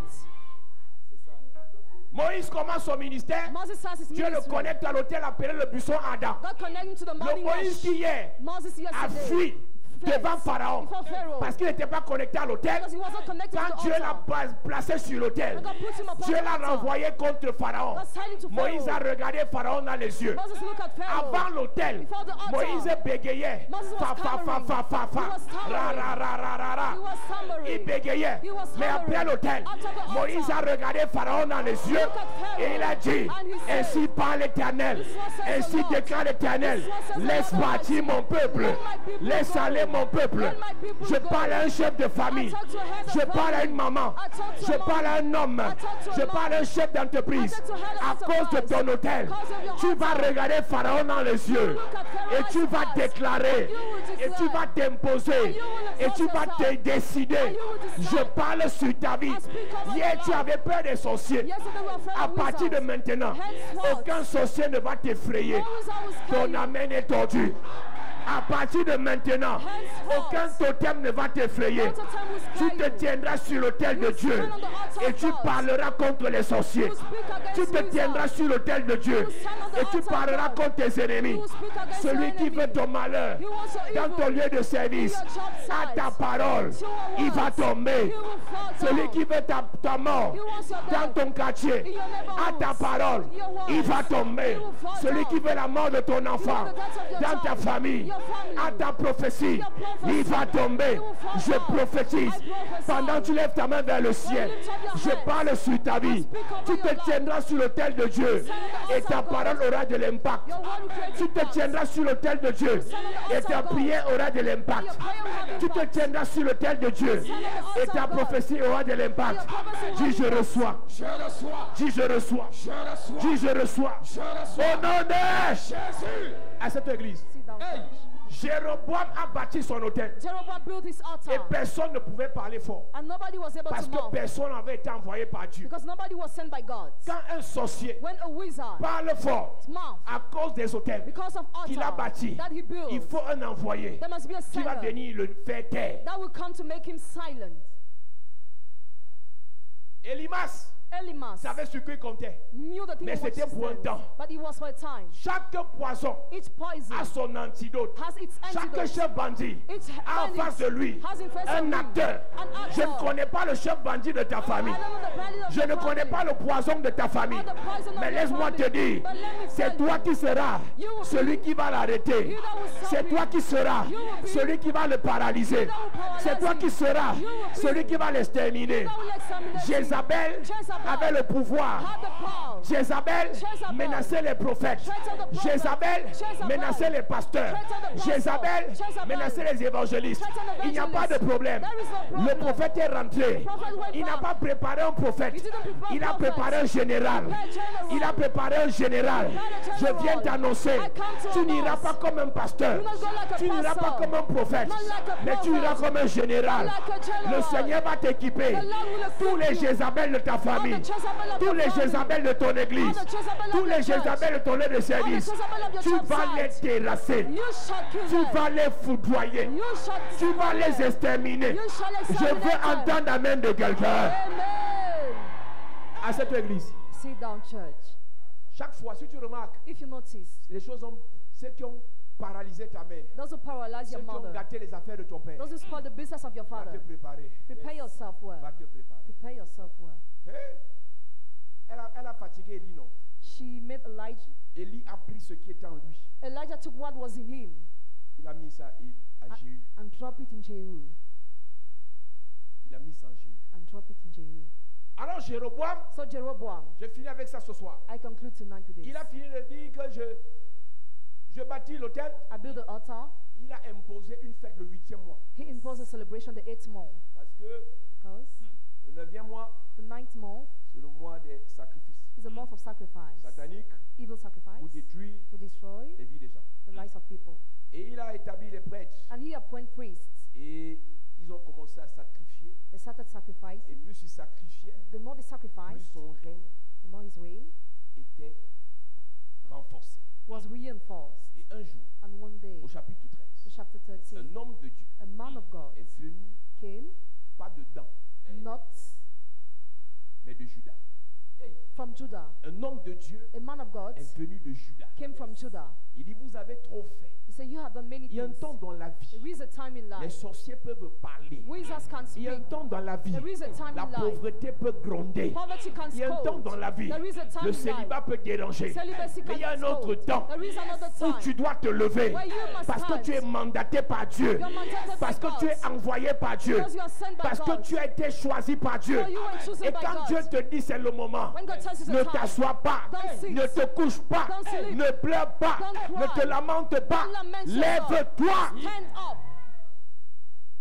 Moïse commence son ministère. Moses has his Dieu le ministry. connecte à l'hôtel appelé le buisson Adam. God connected him to the Le morning Moïse rush. qui hier Moses a yesterday fui devant Pharaon before Pharaoh parce qu'il n'était pas connecté à l'hôtel. because he wasn't connected Quand to Dieu the l'a altar. placé sur l'autel, And God put him upon Dieu the l'a altar. renvoyé contre Pharaon. God sent him to Moïse a Pharaoh. regardé Pharaon dans les yeux. Moses looked at Pharaoh. Avant l'autel, Before the altar, Moïse bégayait. Moses was Fa, fa, fa, stammering. fa, fa, He fa. was stammering. Ra, ra, ra, ra, ra, ra. He was stammering. Il bégayait. He was Mais après stammering. l'autel, After the altar, Moïse a regardé Pharaon dans les yeux looked at Pharaoh et il a dit, and he said, ainsi parle l'Éternel, This one says the ainsi Lord. déclare l'Éternel, This one says the laisse Lord partir Almighty. mon peuple, Let my people laisse go. aller mon peuple. Let my people Je go. parle à un chef de famille, I talk to a head of je parle à family. une maman, I talk to je a parle à mom. un homme, I talk to a je man. parle à un chef d'entreprise. I talk to head of À cause de enterprise. ton hôtel, Because of your tu vas altar. regarder Pharaon dans les yeux look at Pharaoh et tu eyes vas first. déclarer And you will et tu declare. vas t'imposer And you will et tu exalt vas te yourself. décider. And you will decide. Je parle sur ta vie. I speak over Hier, your tu life. avais peur des sorciers. Yesterday we were afraid À of partir de wizards. maintenant, Henceforth, aucun sorcier ne va t'effrayer. no wizard will scare Ton you. amène est tordu. À partir de maintenant, Henceforth, aucun totem ne va t'effrayer. no totem will Tu scare te you. tiendras sur l'autel de You Dieu stand on the altar et of tu God. parleras contre les sorciers. You speak against Tu te wizards. tiendras sur l'autel de Dieu You stand on the et tu altar of parleras God. contre tes ennemis. You speak against Celui your qui enemy. veut ton malheur He wants your dans ton evil. lieu de service, In your job à site. ta parole, To your il va words. tomber. He will fall Celui down. qui veut ta mort He wants your dans death. ton quartier, In your à ta neighborhoods. parole, Your words. il va tomber. He will fall Celui down. qui veut la mort de ton enfant the death of your dans ta child. famille, Your family. à ta prophétie, Your prophecy. il va tomber. He will fall Je down. prophétise. I prophesy. Pendant que tu lèves ta main vers le ciel, lift up your je hands. parle sur ta vie. speak over Tu your te life. tiendras sur l'autel de Dieu stand on the et altar ta of God. parole aura de l'impact. Your word will create Tu te impact. tiendras sur l'autel de Dieu stand on the et altar ta of God. prière aura de l'impact. Your prayer will have Tu te impact. tiendras sur l'autel de Dieu stand on the et altar ta of God. prophétie aura de l'impact. Your prophecy will Dis have je impact. reçois. Je reçois. Dis je reçois. Je reçois. Dis je reçois. Je reçois. Au nom de Jésus. à cette église, Sit down. Hey. Jéroboam a bâti son hôtel Jeroboam built his et altar. personne ne pouvait parler fort And nobody was able parce to que move. personne n'avait été envoyé par Dieu. Because nobody was sent by God. Quand un sorcier When a wizard parle fort mouth à cause des hôtels because of qu'il a altar bâtis, that he built, il faut un envoyé there must be a qui va sender venir le faire taire. that will come to make him silent. Elimas Elimas savait ce qu'il comptait. knew the thing Mais in which c'était he pour un stands, temps. but it was for a time. Chaque poison Each poison a son antidote. has its Chaque antidote. chef bandit Each a en bandit face de lui has in face of un him acteur. an Je ne actor. connais pas le chef bandit de ta famille. I don't know the bandit of Je your ne connais family. pas le poison de ta famille. Or the poison of Mais your laisse-moi te family. dire, But let me c'est tell toi you, qui seras you will celui be- qui va l'arrêter. you that will stop C'est toi him. qui seras You will be- celui qui va le paralyser. you that will paralyze C'est toi him. qui seras You will be- celui qui va l'exterminer. that will exterminate him. Jézabel Jezebel avait le pouvoir. had the power. Jézabel Jezebel menaçait les prophètes. threatened the prophet. Jézabel Jezebel menaçait les pasteurs. threatened the pastor. Jézabel Jezebel menaçait les évangélistes. threatened the Il n'y a pas de evangelists. problème. There is no Le problem. prophète est rentré. The prophet went Il n'a back. pas préparé un prophète. He didn't prepare Il a prophets. préparé un général. He prepared general. Il a préparé un général. He prepared a Je general. viens t'annoncer. I come to Tu n'iras announce. pas comme un pasteur. You will not go like a Tu n'iras pas pastor. comme un prophète. Not like a Mais tu prophet. iras comme un général. Not like a general. Le Seigneur va t'équiper. The Lord will equip Tous les you. Jézabel de ta famille. All the Jezebel of Tous your les family. Jézabel de ton église. All the Jezebel of Tous your les church. Jézabel de ton lieu de service. All the Jezebel of your Tu church vas les site. terrasser. You shall kill Tu them. vas les foudroyer. You shall Tu vas destroy les them. exterminer. You shall Je exterminate veux them. entendre l'amen de quelqu'un Amen. à cette église. Sit down, church. Chaque fois, si tu remarques, If you notice, les choses ont, ceux qui ont paralysé ta mère, those who paralyze ceux your qui ont mother, gâté les affaires de ton père, those who spoil the business of your va te father, préparer. prepare yourself well. Va te préparer. Prepare yourself well. Hein? Elle a fatigué Élie, non? She made Elijah. Élie a pris ce qui était en lui. Elijah took what was in him Il a mis ça à Jéhu. and dropped it in Jehu. Il a mis ça en Jéhu. And dropped it in Jehu. Alors Jéroboam, So Jeroboam, je finis avec ça ce soir. I conclude tonight with this. Il a fini de dire que je bâtis l'autel. I built the altar. Il a imposé une fête le 8e mois. He imposed a celebration the 8th month. Parce que Because le 9e mois, the 9th month c'est le mois des sacrifices is a month of sacrifice. sataniques Evil sacrifice pour détruire to destroy les vies des gens. the lives of people. Et il a établi les prêtres. And he appointed priests. Et ils ont commencé à sacrifier. They started Et sacrificing. plus ils sacrifiaient, The more they plus sacrificed, son règne the more his reign était renforcé. was reinforced. Et un jour, And one day, au chapitre the 13, chapter 13, un homme de Dieu a man of God est venu, came, pas de Dan, not mais de Juda. from Judah. Un homme de Dieu A man of God est venu de Juda. came from Judah. Il dit, vous avez trop fait. He said, you have done many Il y a un things. temps dans la vie, There is a time in les life. sorciers peuvent parler. Wizards can Il y a un speak. temps dans la vie, There is a time la in life. pauvreté peut gronder. Poverty can Il y a un temps scold. dans la vie, There is a time le in célibat life. peut déranger. Celibacy Mais il y a can un autre scold. temps There is another où time tu dois te lever where you must parce que stand. tu es mandaté par Dieu, You're mandated parce by que tu God. es envoyé par Dieu, Because you are sent by parce que God. tu as été choisi par Dieu. So you were chosen Et by quand God. Dieu te dit c'est le moment, When God tells you ne the time, t'assois pas, don't sit. ne te couche pas, Don't sleep. ne pleure pas, Don't ne cry. te lamente pas, Don't lament yourself. lève-toi. Stand up.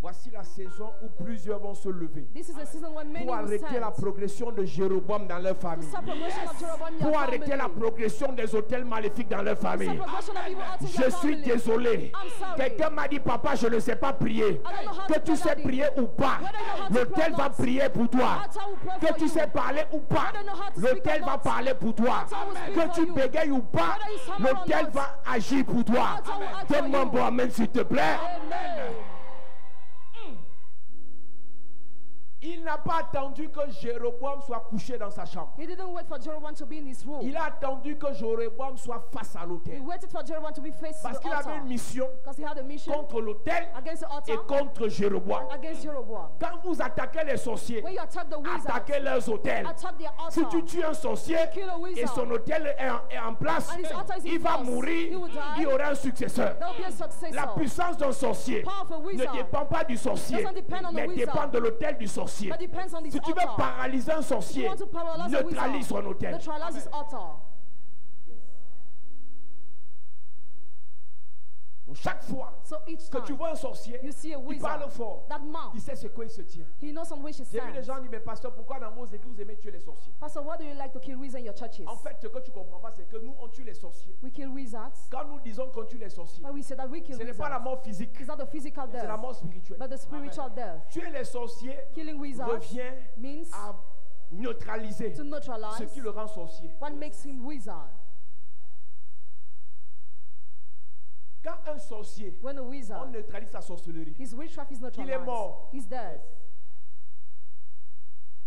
Voici la saison où plusieurs vont se lever This is a season when many pour will arrêter la stand. progression de Jéroboam dans leur famille, Stop progression of Jeroboam in your pour arrêter la family. progression des hôtels maléfiques dans leur famille. Stop progression of evil out in Je your suis family. désolé. I'm sorry. Quelqu'un m'a dit, papa, je ne sais pas prier. I don't know how Que to tu pray, sais Daddy. prier ou pas, Whether you know how to l'hôtel pray or va not. prier pour toi. Altar will pray Que for tu you. sais parler ou pas, Whether you know how to speak l'hôtel or va not. parler pour toi. Altar will speak Que for tu you. bégayes ou pas, Whether you stammer or l'hôtel not. va agir pour toi. Altar will act for Donne-moi un you. bon amen s'il te plaît. Amen. Il n'a pas attendu que Jéroboam soit couché dans sa chambre. He didn't wait for Jeroboam to be in his room. Il a attendu que Jéroboam soit face à He l'autel. waited for Jeroboam to be faced to Parce the qu'il avait une altar. mission Because he had a mission contre l'autel against the et altar contre Jéroboam. and against Jeroboam. Quand vous attaquez les sorciers, When you attack the wizards, attaquez leurs hôtels. attack their altar. Si tu tues un sorcier Kill a wizard. et son hôtel est en place, And his altar is in il va place. mourir, He will die. il y aura un successeur. There will be a successor. La puissance d'un sorcier Power of a ne wizard dépend pas du sorcier, doesn't depend on the mais wizard. dépend de l'hôtel du sorcier. But depends on his Si tu veux altar. paralyser un If sorcier, you want to paralyze a neutralise wizard, son hôtel. neutralize his altar. Donc chaque fois So each que tu time vois un sorcier, you see a il parle wizard, fort, that man, il sait ce quoi il se tient. he knows on which he J'ai vu des stands. gens dire, mais pasteur, pourquoi dans vos églises vous aimez tuer les sorciers? Pastor, what do you like to kill wizards in your churches? En fait, ce que tu ne comprends pas, c'est que nous, on tue les sorciers. We kill wizards. Quand nous disons qu'on tue les sorciers, When we say that we kill ce n'est pas la wizards, mort physique, it's not the physical c'est la death, mort spirituelle. but the spiritual death. Tuer les sorciers Killing wizards revient means à neutraliser to neutralize ce qui le rend sorcier. what makes him wizard. Quand un sorcier, When a on wizard, neutralise sa sorcellerie. his witchcraft is neutralized. mort. He's dead.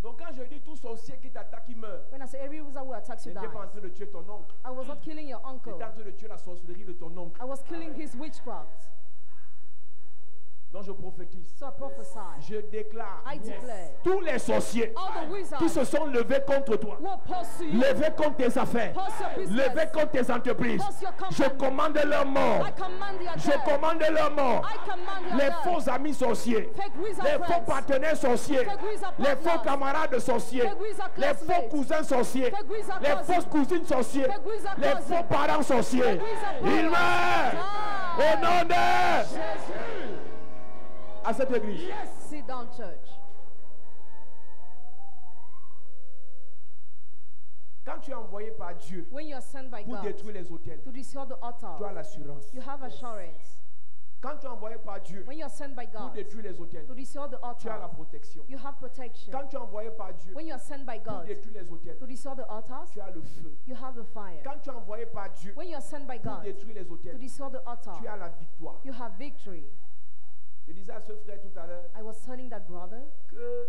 Donc quand je dis tout sorcier qui t'attaque, il meurt. When I say every wizard who attacks Je you n'étais pas en dies, train de tuer ton oncle. I was not killing your uncle. J'étais en train de tuer la sorcellerie de ton oncle. I was killing his witchcraft. Donc je prophétise. So I prophesy. Je déclare. I declare Tous les sorciers all the qui wizards se sont levés contre toi, who oppose you, levés contre tes affaires, oppose your business, levés contre tes entreprises, oppose your je company, commande leur mort. I command their Je death. commande leur mort. I command your Les death. faux amis sorciers, Fake wizard les faux friends, partenaires sorciers, fake wizard les faux partners, camarades sorciers, fake wizard les faux classmates, cousins sorciers, fake wizard les cousins, fausses cousines sorciers, fake wizard les cousins, faux parents sorciers. fake wizard Ils parents. meurent Die. au nom de Jésus. à cette église. Sit down, church. Quand tu es envoyé par Dieu When you are sent by pour God détruire les hôtels, to destroy the tu as altar, l'assurance. you have assurance. Quand tu es envoyé par Dieu When you are sent by pour God détruire les hôtels, to destroy the tu as la altar, protection. you have protection. Quand tu es envoyé par Dieu When you are sent by pour God détruire les hôtels, to destroy the altars, tu as le feu. you have the fire. Quand tu es envoyé par Dieu When you are sent by pour God détruire les to hôtels, destroy the altar, tu as la victoire. you have victory. Je disais à ce frère tout à l'heure I was telling that brother, que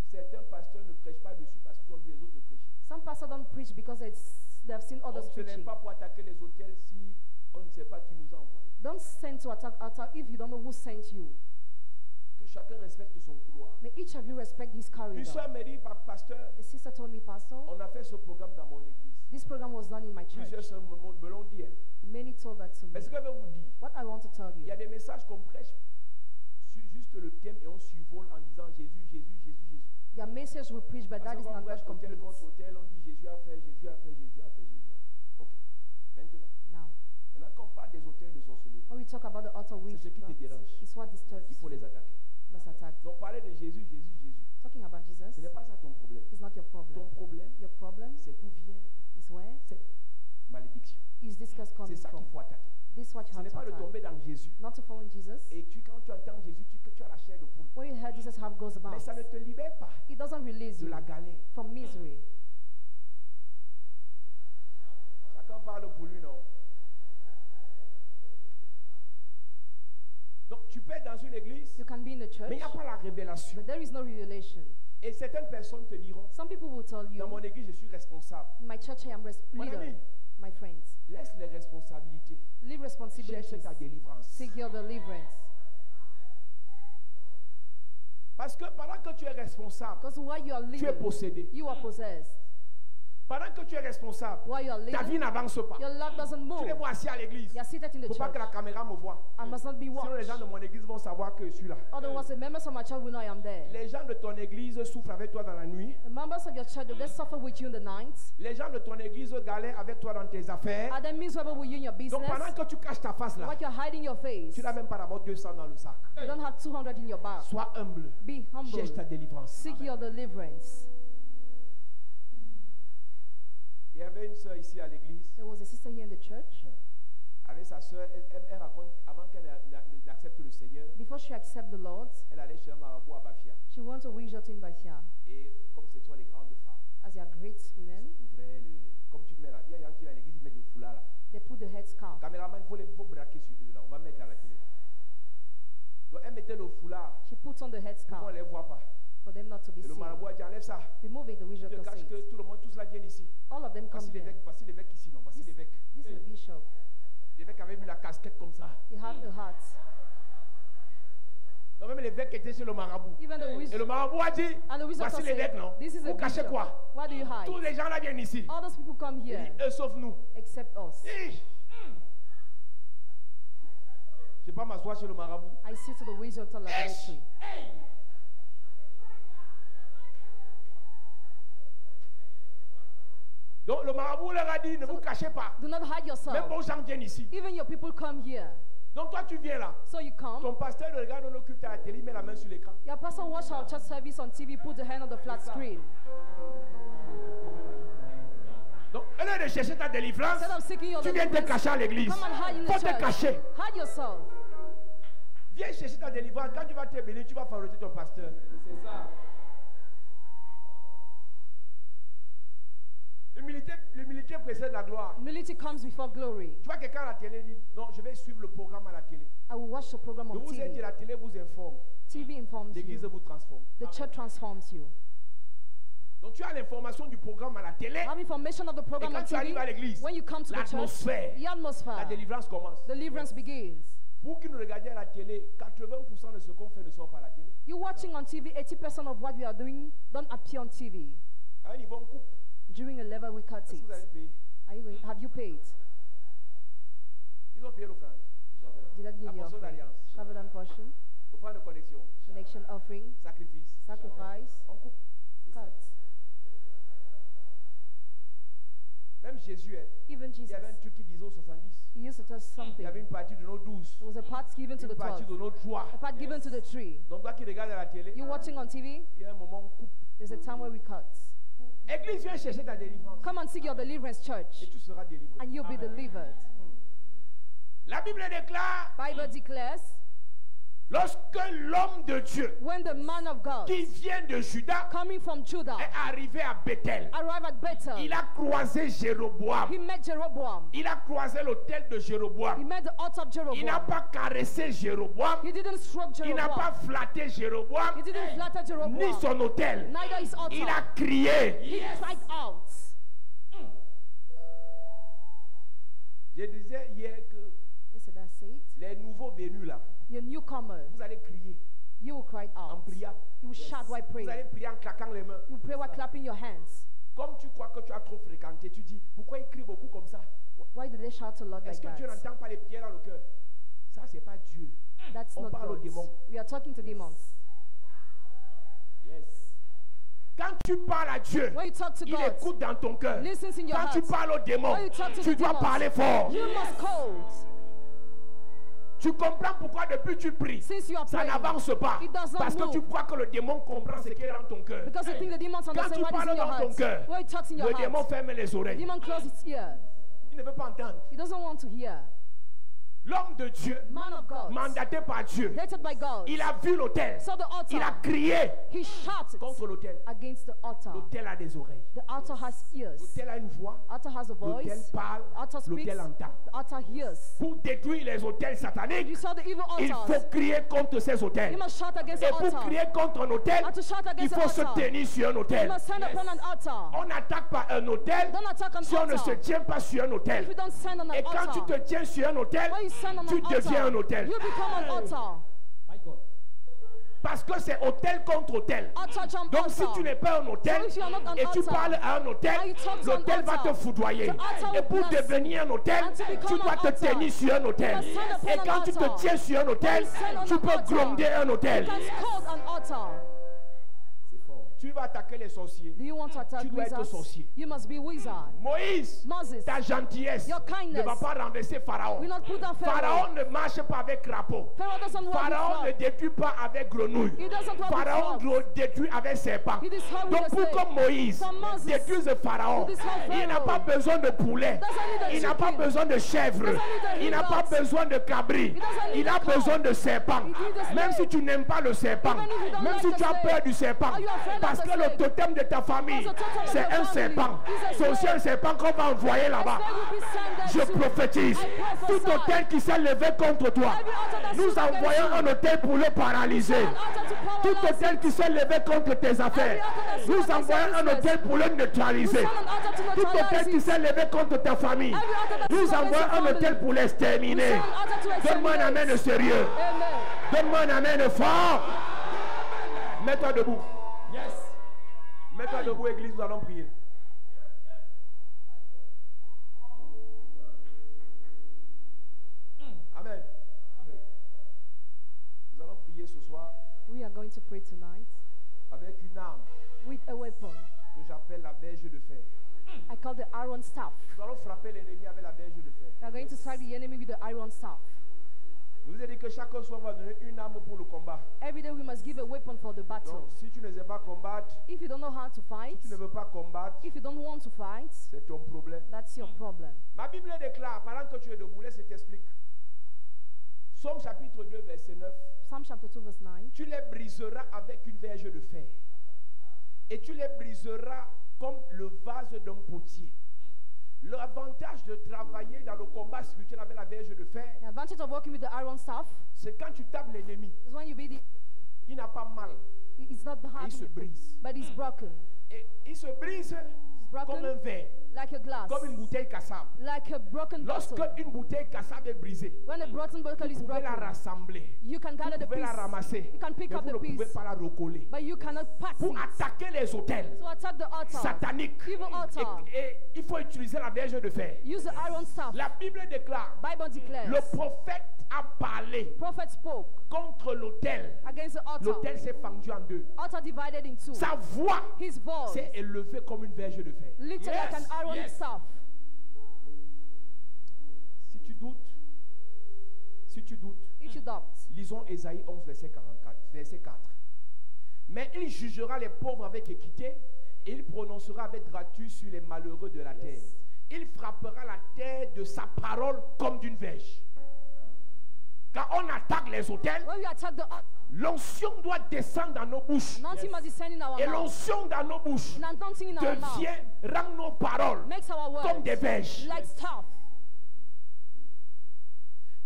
certains pasteurs ne prêchent pas dessus parce qu'ils ont vu les autres prêcher. some pastors don't preach because they have seen On others ne se lève preaching. pas pour attaquer les hôtels si on ne sait pas qui nous a envoyés. Don't send to attack altar if you don't know who sent you. Que chacun respecte son couloir. May each of you respect his Une corridor. soeur me dit, pasteur, A sister told me, Pastor, on a fait ce programme dans mon église. this program was done in my church. Plusieurs soeurs me l'ont dit. Hein. Many told that to me. Mais ce que je veux vous dire, What I want to tell il y you, a des messages qu'on prêche sur juste le thème et on survole en disant Jésus, Jésus, Jésus, Jésus. your message we preach, but that Parce is qu'on not prêche God hôtel complete. contre hôtel, on dit Jésus a fait, Jésus a fait, Jésus a fait, Jésus a fait. Ok. Maintenant, Now, quand on parle des hôtels de sorcellerie, when we talk about the altar witch, ce qui te dérange. it's what disturbs il faut you. les attaquer. Must attack. Donc parler de Jésus, Jésus, Jésus, Talking about Jesus ce n'est pas ça ton problème. is not your Ton problem. problème, Your problem c'est d'où vient is where cette malédiction. is this curse C'est coming ça qu'il from? faut attaquer. This is what you Ce have n'est to pas de attack. tomber dans Jésus. Not to follow Jesus. Et quand tu entends Jésus, tu as la chair de poule. When you hear Jesus, how it goes about, Mais ça ne te libère pas it doesn't release de you la galère. from misery. Chacun parle pour lui, non? Donc tu peux être dans une église, You can be in the church, mais il n'y a pas la révélation. but there is no revelation. Et certaines personnes te diront, Some people will tell you, dans mon église, je suis responsable. in my church I am Mon leader. ami, My friends, laisse les responsabilités. leave responsibilities. Cherche ta délivrance. Seek your deliverance. Parce que pendant que tu es responsable, Because while you are tu es leading, possédé. you are possessed. Pendant que tu es responsable, While you are ta vie leading, n'avance pas. your life doesn't Tu move. les vois assis à l'église. You are seated in Il ne the faut pas church. que la caméra me voie. I must not be Sinon, les watched. gens de mon église vont savoir que je suis là. Otherwise, the members of my church will know I am there. Les gens de ton église souffrent avec toi dans la nuit. The members of your church, do they suffer with you in the night? Les gens de ton église galèrent avec toi dans tes affaires. Are they miserable with you in your Donc pendant business? que tu caches ta face là, What you're hiding your face? tu n'as même pas d'abord 200 dans le sac. You don't have 200 in your bag. Sois humble. Be humble. Cherche ta délivrance. Seek your deliverance. Il y avait une soeur ici à l'église. There was a sister here in the church. Avec sa soeur, elle raconte, avant qu'elle n'accepte le Seigneur, Before she accepted the Lord, elle allait chez un marabout à Bafia. she went to Wijot in Bafia. Et comme c'est toi les grandes femmes, As they are great elles women, se couvraient, comme tu mets là, il y a un qui va à l'église, ils mettent le foulard là. they put the headscarf. Caméraman, il faut braquer sur eux là, on va mettre à la télé. Donc elle mettait le foulard, She puts on the pour qu'on headscarf ne les voit pas. for them not to be Et le seen. marabout a dit, enlève ça. Remove it, the Je Wijot te cache que says. tout le monde, tous là viennent ici. All of them come Voici here. l'évêque ici, non, voici This, l'évêque. this is the bishop. L'évêque avait mis la casquette comme ça. You have a hat. Donc même l'évêque était chez le marabout. Even the Et le Wijot. marabout a dit, And the Wijot voici l'évêque, non? this is Vous a cachez bishop. quoi? Why do you hide? Tous les gens là viennent ici. All those people come Il here dit, eux sauf nous. except us. Je ne vais pas m'asseoir chez le marabout. I sit to the Wijot laboratory. Donc le marabout leur a dit, ne vous cachez pas. Do not hide Même yourself. vos gens viennent ici. Even your people come here. Donc toi tu viens là. So you come. Ton pasteur regarde nos occulte à la télé, il met la main sur l'écran. Your pastor watch our church service on TV, put the hand on the flat screen. Donc au lieu de chercher ta délivrance, Instead of seeking your tu viens te deliverance, cacher à l'église. come and hide in the Faut te church. cacher. Hide yourself. Viens chercher ta délivrance. Quand tu vas te bénir, tu vas favoriser ton pasteur. C'est ça. L'humilité précède la gloire. Humility comes before glory. Tu vois quelqu'un à la télé dit, non, je vais suivre le programme à la télé. I will watch the program Je on vous ai dit, TV. la télé vous informe. TV informs L'église you. vous transforme. The church transforms you. Donc tu as l'information du programme à la télé. Have information of the Et program quand on tu arrives à TV. l'église, When you come to the church, l'atmosphère, the la atmosphere, délivrance commence. deliverance begins. Vous qui nous regardez à la télé, 80% de ce qu'on fait ne sort pas à la télé. You watching on TV, 80% of what we are doing don't appear on TV. À un niveau, on coupe. During a level, we cut Est-ce que it. vous avez payé? Have you paid? Ils ont payé l'offrande. Did that give La you portion offering? d'alliance. Covenant portion, Offrande de connexion. connection offering, Sacrifice. sacrifice, On coupe. cut. Même Jésus, Even il Jesus, y avait un truc qui disait aux 70. he used to tell Il something. y avait une partie de nos 12. There was a part given to Une the partie 12, de nos 3. a part given to the 3. Donc toi qui regardes à la télé, You watching on TV, il y a un moment on coupe. there's a time where we cut. Église, viens chercher ta délivrance. Come and seek your deliverance, Et church, tu seras délivré. and you'll be delivered. La Bible déclare, Bible declares, lorsque l'homme de Dieu when the man of God, qui vient de Juda coming from Judah, est arrivé à Bethel, arrived at Bethel, il a croisé Jéroboam. he met Jeroboam. Il a croisé l'autel de He Jéroboam. met the altar of Il n'a Jeroboam. pas caressé Jéroboam. He didn't stroke Il n'a pas Jeroboam. flatté He Jéroboam. didn't flatter Ni Jeroboam. son autel. Neither his Il a altar. crié. He cried out. Je disais hier que Yesterday I said, les nouveaux venus là, you newcomers, vous allez crier. You will cry en out. priant. You will shout while Vous praying. allez prier en claquant les mains. You pray while clapping your hands. Comme tu crois que tu as trop fréquenté, tu dis, pourquoi il crie beaucoup comme ça? Why do they shout a lot Est-ce like que tu that? n'entends pas les prières dans le cœur? Ça, c'est pas Dieu. That's On not parle aux God. démons. We are talking to demons. Yes. Quand tu parles à Dieu, When you talk to il God, écoute dans ton cœur. listens in your Quand tu heart. parles aux démons, When you talk to tu the dois demons, parler fort. you must code. Tu comprends pourquoi depuis tu pries, Since you are ça praying, n'avance pas. it does not Parce que move. tu crois que le démon comprend ce qui est dans ton cœur. Because you think the demons Quand understand tu what is parles in your dans ton heart. cœur, When it talks in your le démon heart, ferme les oreilles. demon closes its ears. Il ne veut pas entendre. He doesn't want to hear. L'homme de Dieu, Man of God, mandaté par Dieu, dated by God, il a vu l'autel. saw the Il a altar. crié He shouted contre l'autel. against the altar. L'autel a des oreilles. The altar has ears. L'autel a une voix. Altar has a L'autel voice. parle. Altar speaks. L'autel entend. The altar hears. Pour détruire les autels sataniques, You saw the evil il altars. faut crier contre ces autels. You must shout against Et the pour altar. crier contre un autel, And to shout il against the faut se altar, tenir sur un you autel. must stand upon an altar. On n'attaque pas un autel Don't attack an si on ne se altar. tient pas sur un If autel. you don't stand on Et an quand tu te altar, tiens sur un autel, when you stand on tu an deviens un altar, autel. you become an altar. My God. Parce que c'est autel contre autel. Altar jump Donc si altar. tu n'es pas un autel So if you are not an et tu altar, parles à un autel, and you talk to an l'autel va altar, te foudroyer. the altar Et will pour bless devenir un autel, And to become tu dois an te altar, tenir sur un autel. you must stand upon Et an quand tu te altar. tiens sur un autel, When you stand on tu an peux altar, gronder un You autel. can scold an altar. C'est fort. Tu vas attaquer les sorciers. Do you want to attack Tu dois être wizards? sorcier. You must be wizard. Moïse, Moses, ta gentillesse your ne kindness va pas renverser Pharaon. will not put down Pharaoh. Pharaon ne marche pas avec crapaud. Pharaoh doesn't walk Pharaon ne with frog. détruit pas avec grenouille. He doesn't walk with Pharaon frogs. détruit avec serpent. He destroys with Donc the pour snake. que Moïse So Moses détruise Pharaon, will destroy il n'a Pharaoh. pas besoin de poulet. Doesn't need a Il n'a pas chicken. besoin de chèvre. Doesn't need a Il n'a pas he-goat. besoin de cabri. He doesn't need Il a a cow. besoin de serpent. He needs a Même si snake. tu n'aimes pas le serpent, Even if you don't même like si the tu as snake. peur du serpent, Are you afraid of parce the que le snake? totem de ta famille, Because the totem of c'est your un family serpent. is a C'est aussi snake. un serpent qu'on va envoyer là-bas. A snake will be sent Je there too. prophétise. I prophesy. Tout autel qui s'est levé contre toi, Every altar that nous stood against envoyons you. un autel pour le paralyser. An altar to Tout paralyze autel it. qui s'est levé contre tes affaires, nous envoyons un autel pour le neutraliser. You send an altar to Tout autel neutralize qui it. s'est levé contre ta famille, Every altar that nous stood against envoyons your un family. autel pour You l'exterminer. send an altar to Donne-moi un exterminate. amen sérieux. Amen. Donne-moi un amen fort. Mets-toi debout. Yes. Mets-toi debout, église, nous allons prier. Amen. Nous allons prier ce soir We are going to pray tonight avec une arme with a weapon. que j'appelle la verge de fer. I call the iron staff. Nous allons frapper l'ennemi avec la verge de fer. We are going to strike the enemy with the iron staff. Je vous ai dit que chaque soir va donner une arme pour le combat. Every day we must give a weapon for the battle. Donc, si tu ne sais pas combattre, If you don't know how to fight, si tu ne veux pas combattre, if you don't want to fight, c'est ton problème. that's your problem. Ma Bible déclare, pendant que tu es debout, laisse, je t'explique. Psaume chapitre 2, verset 9. Psalm chapter 2 verse 9. Tu les briseras avec une verge de fer. Et tu les briseras comme le vase d'un potier. L'avantage de travailler dans le combat spirituel avec la verge de fer, The advantage of working with the iron staff c'est quand tu tapes l'ennemi, is when you beat it, il n'a pas mal. it's not Et hard, il se brise. but it's broken. Et il se brise It's comme un broken verre, like a glass, comme une bouteille cassable. like a broken Lorsque bottle. une bouteille cassable est brisée, When a broken bottle vous is pouvez la broken, rassembler. you can gather Vous the pouvez la piece, ramasser. you can pick Mais up vous the ne pouvez piece, pas la recoller. but you cannot pass Pour it. attaquer les hôtels So attack the altar, sataniques, evil altar. et il faut utiliser la verge de fer. Use the iron staff. La Bible déclare, Bible declares, le prophète a parlé prophet spoke contre l'autel. against the altar. L'autel s'est fendu en deux. Altar divided in two. Sa voix His voice s'est élevée comme une verge de fer. lifted like an iron staff. Si tu doutes, If you doubt, lisons Ésaïe 11, verset 44, verset 4. Mais il jugera les pauvres avec équité et il prononcera avec gratuit sur les malheureux de la terre. Il frappera la terre de sa parole comme d'une verge. Quand on attaque les autels, when we attack the altar, l'onction doit descendre dans nos bouches. anointing must descend in our Et mouth. l'onction dans nos bouches And anointing in our mouth devient, rend nos paroles makes our comme words des verges. like staff.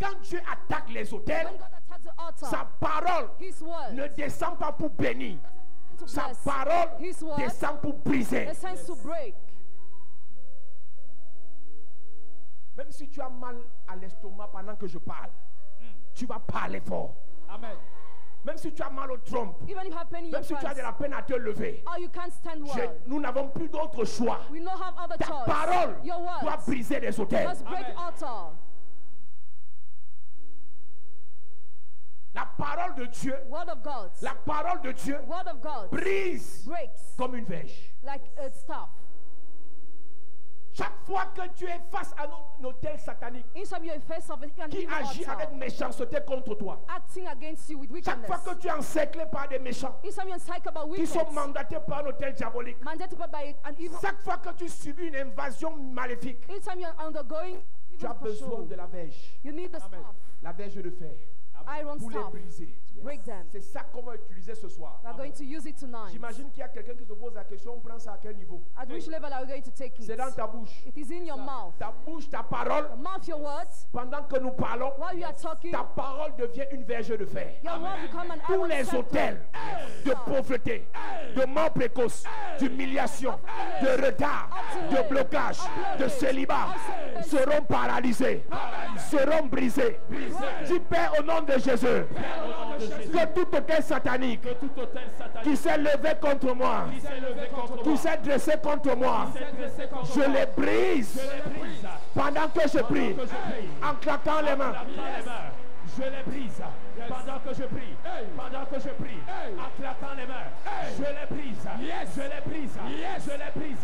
Quand Dieu attaque les autels, When God attacks the altar, sa parole His word ne descend pas pour bénir. to Sa bless, parole His word descend pour briser. descends to break. Même si tu as mal à l'estomac pendant que je parle, tu vas parler fort. Amen. Même si tu as mal au trompe, Even if you have pain in your même si tu as de pants, la peine à te lever, or you can't stand well, nous n'avons plus d'autre choix. we don't have other Ta choice. parole Your doit words briser des hôtels. must break altar. La parole de Dieu, Word of God. la parole de Dieu Word of God brise breaks comme une verge. like a staff. Chaque fois que tu es face à un hôtel satanique Each time you're in face of an qui evil agit altar, avec méchanceté contre toi, acting against you with chaque fois wickedness. que tu es encerclé par des méchants Each time you're encircled by qui sont wickedness, mandatés par un hôtel diabolique, mandated by an evil. chaque fois que tu subis une invasion maléfique, Each time you're undergoing tu evil as besoin control, de la verge, you need the staff, la verge de fer, iron pour les staff, briser. to break them. C'est ça qu'on va utiliser ce soir. We are going to use it tonight. J'imagine qu'il y a quelqu'un qui se pose la question, on prend ça à quel niveau? At which level are we going to take C'est it? dans ta bouche. It is in your mouth. Ta bouche, ta parole, Your mouth, your words. pendant que nous parlons, While you are talking, ta parole devient une verge de fer. your word become an Tous iron les scepter. hôtels de pauvreté, de mort précoce, d'humiliation, de retard, de blocage, de célibat seront paralysés, seront brisés. Dis Père au nom de Jésus, que tout hôtel satanique qui s'est levé contre moi, qui s'est dressé contre moi, je les brise pendant que je prie, en claquant les mains. Je les brise pendant que je prie. Pendant que je prie. En claquant les mains. Je les brise. Je les brise. Je les brise.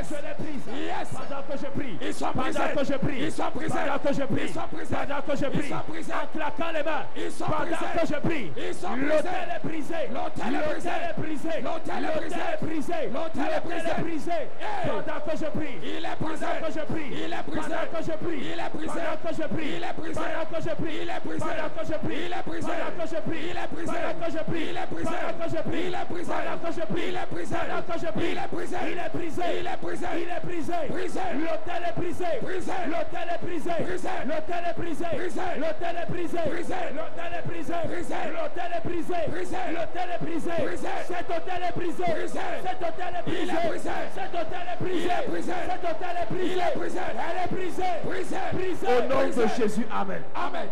Je les brise. Pendant que je prie. Ils sont brisés. Pendant que je prie. Ils sont brisés. Pendant que je prie. Ils sont brisés. Pendant que je prie. En claquant les mains. Ils sont brisés. Pendant que je prie. L'autel est brisé. L'autel est brisé. L'autel est brisé. L'autel est brisé. Pendant que je prie. Il est brisé. Pendant que je prie. Il est brisé. Pendant que je prie. Il est brisé. Pendant que je prie. Il est brisé. Pendant que je prie. Il est brisé. Pendant que je prie, il est brisé. Pendant que je prie, il est brisé. Pendant que je prie, il est brisé. Pendant que je prie, il est brisé. Pendant que je prie, il est brisé. Pendant que je prie, il est brisé. Il est brisé. Il est brisé. Il est brisé. Brisé. L'autel est brisé. Brisé. L'autel est brisé. Brisé. L'autel est brisé. Brisé. L'autel est brisé. Brisé. L'autel est brisé. Brisé. L'autel est brisé. Brisé. L'autel est brisé. Brisé. Cet hôtel est brisé. Brisé. Cet hôtel est brisé. Il est brisé. Cet hôtel est brisé. Il est brisé. Cet hôtel est brisé. Il est brisé. Elle est brisée. Brisé. Brisé. Au nom de Jésus, Amen. Amen.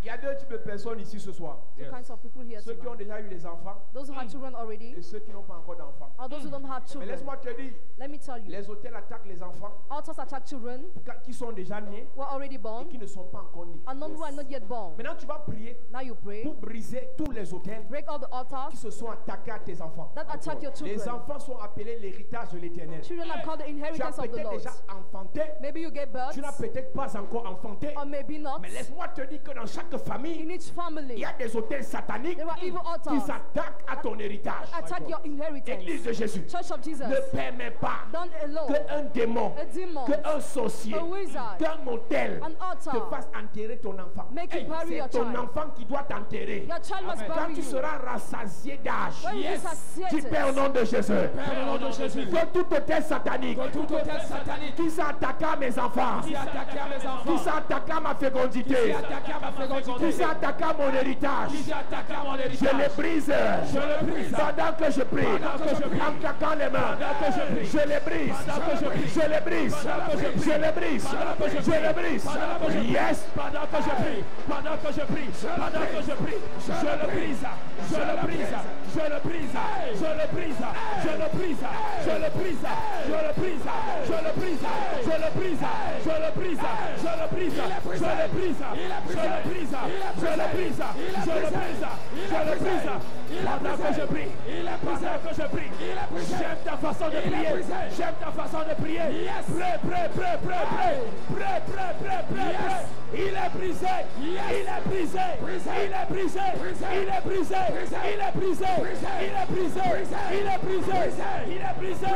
Il y a deux types de personnes ici ce soir. Two kinds of people here Ceux qui ont tonight. déjà eu les enfants Those who have children already, et ceux qui n'ont pas encore d'enfants. or those who don't have Mais children. laisse-moi te dire, Let me tell you, les hôtels attaquent les enfants altars attack children qui sont déjà nés who are already et born qui ne sont pas encore nés. and none who are not yet born. Maintenant, tu vas prier Now you pray, pour briser tous les hôtels break all the altars qui se sont attaqués à tes enfants. that attack your Les children. enfants sont appelés l'héritage de l'éternel. Children are called the Tu as inheritance of the peut-être Lord. déjà enfanté, Maybe you get birth, tu n'as peut-être pas encore enfanté. or maybe not. Mais laisse-moi te dire que dans chaque In famille, each il family, y a des hôtels sataniques there are evil qui altars s'attaquent à ton héritage. attack your Église de inheritance. Jésus, Church of Jesus, ne permets pas don't allow qu'un démon, a demon, qu'un sorcier, a wizard, qu'un hôtel an te altar fasse enterrer ton enfant. make you bury C'est your ton child. enfant qui doit t'enterrer. Your child must Quand bury tu you. seras rassasié d'âge, When you dis satiated, Père au nom de Jésus, Père, au nom de Jésus. que tout hôtel satanique Que tout hôtel satanique qui s'attaque à mes enfants, qui attaque à mes qui enfants, s'attaque à ma fécondité, qui attaque à ma fécondité, qui s'attaque à mon héritage, qui attaque à mon je héritage, les brise. je le brise. Pendant que je prie, Pendant que je prie. en claquant les mains, Pendant que je prie. je les brise, Pendant que je prie. je les brise, Pendant que je prie. je les brise, Pendant que je je prie. les brise. Pendant que je prie. Yes. Pendant que je prie, pendant que je prie, pendant que je prie, je le brise, je le brise, je le brise, je le brise, je le brise, je le brise, je le brise, je le brise, je le brise, je le brise, je le brise, je le brise, je le brise, je le brise, je le brise, je le brise. Pendant que je prie, pendant que je prie, j'aime ta façon de prier, j'aime ta façon de prier. Prêt, prêt, prêt, prêt, prêt, prêt, prêt, prêt, prêt, prêt. Il est brisé, il est brisé, il est brisé, il est brisé, il est brisé, il est brisé, il est brisé, il est brisé, il est brisé, il est brisé,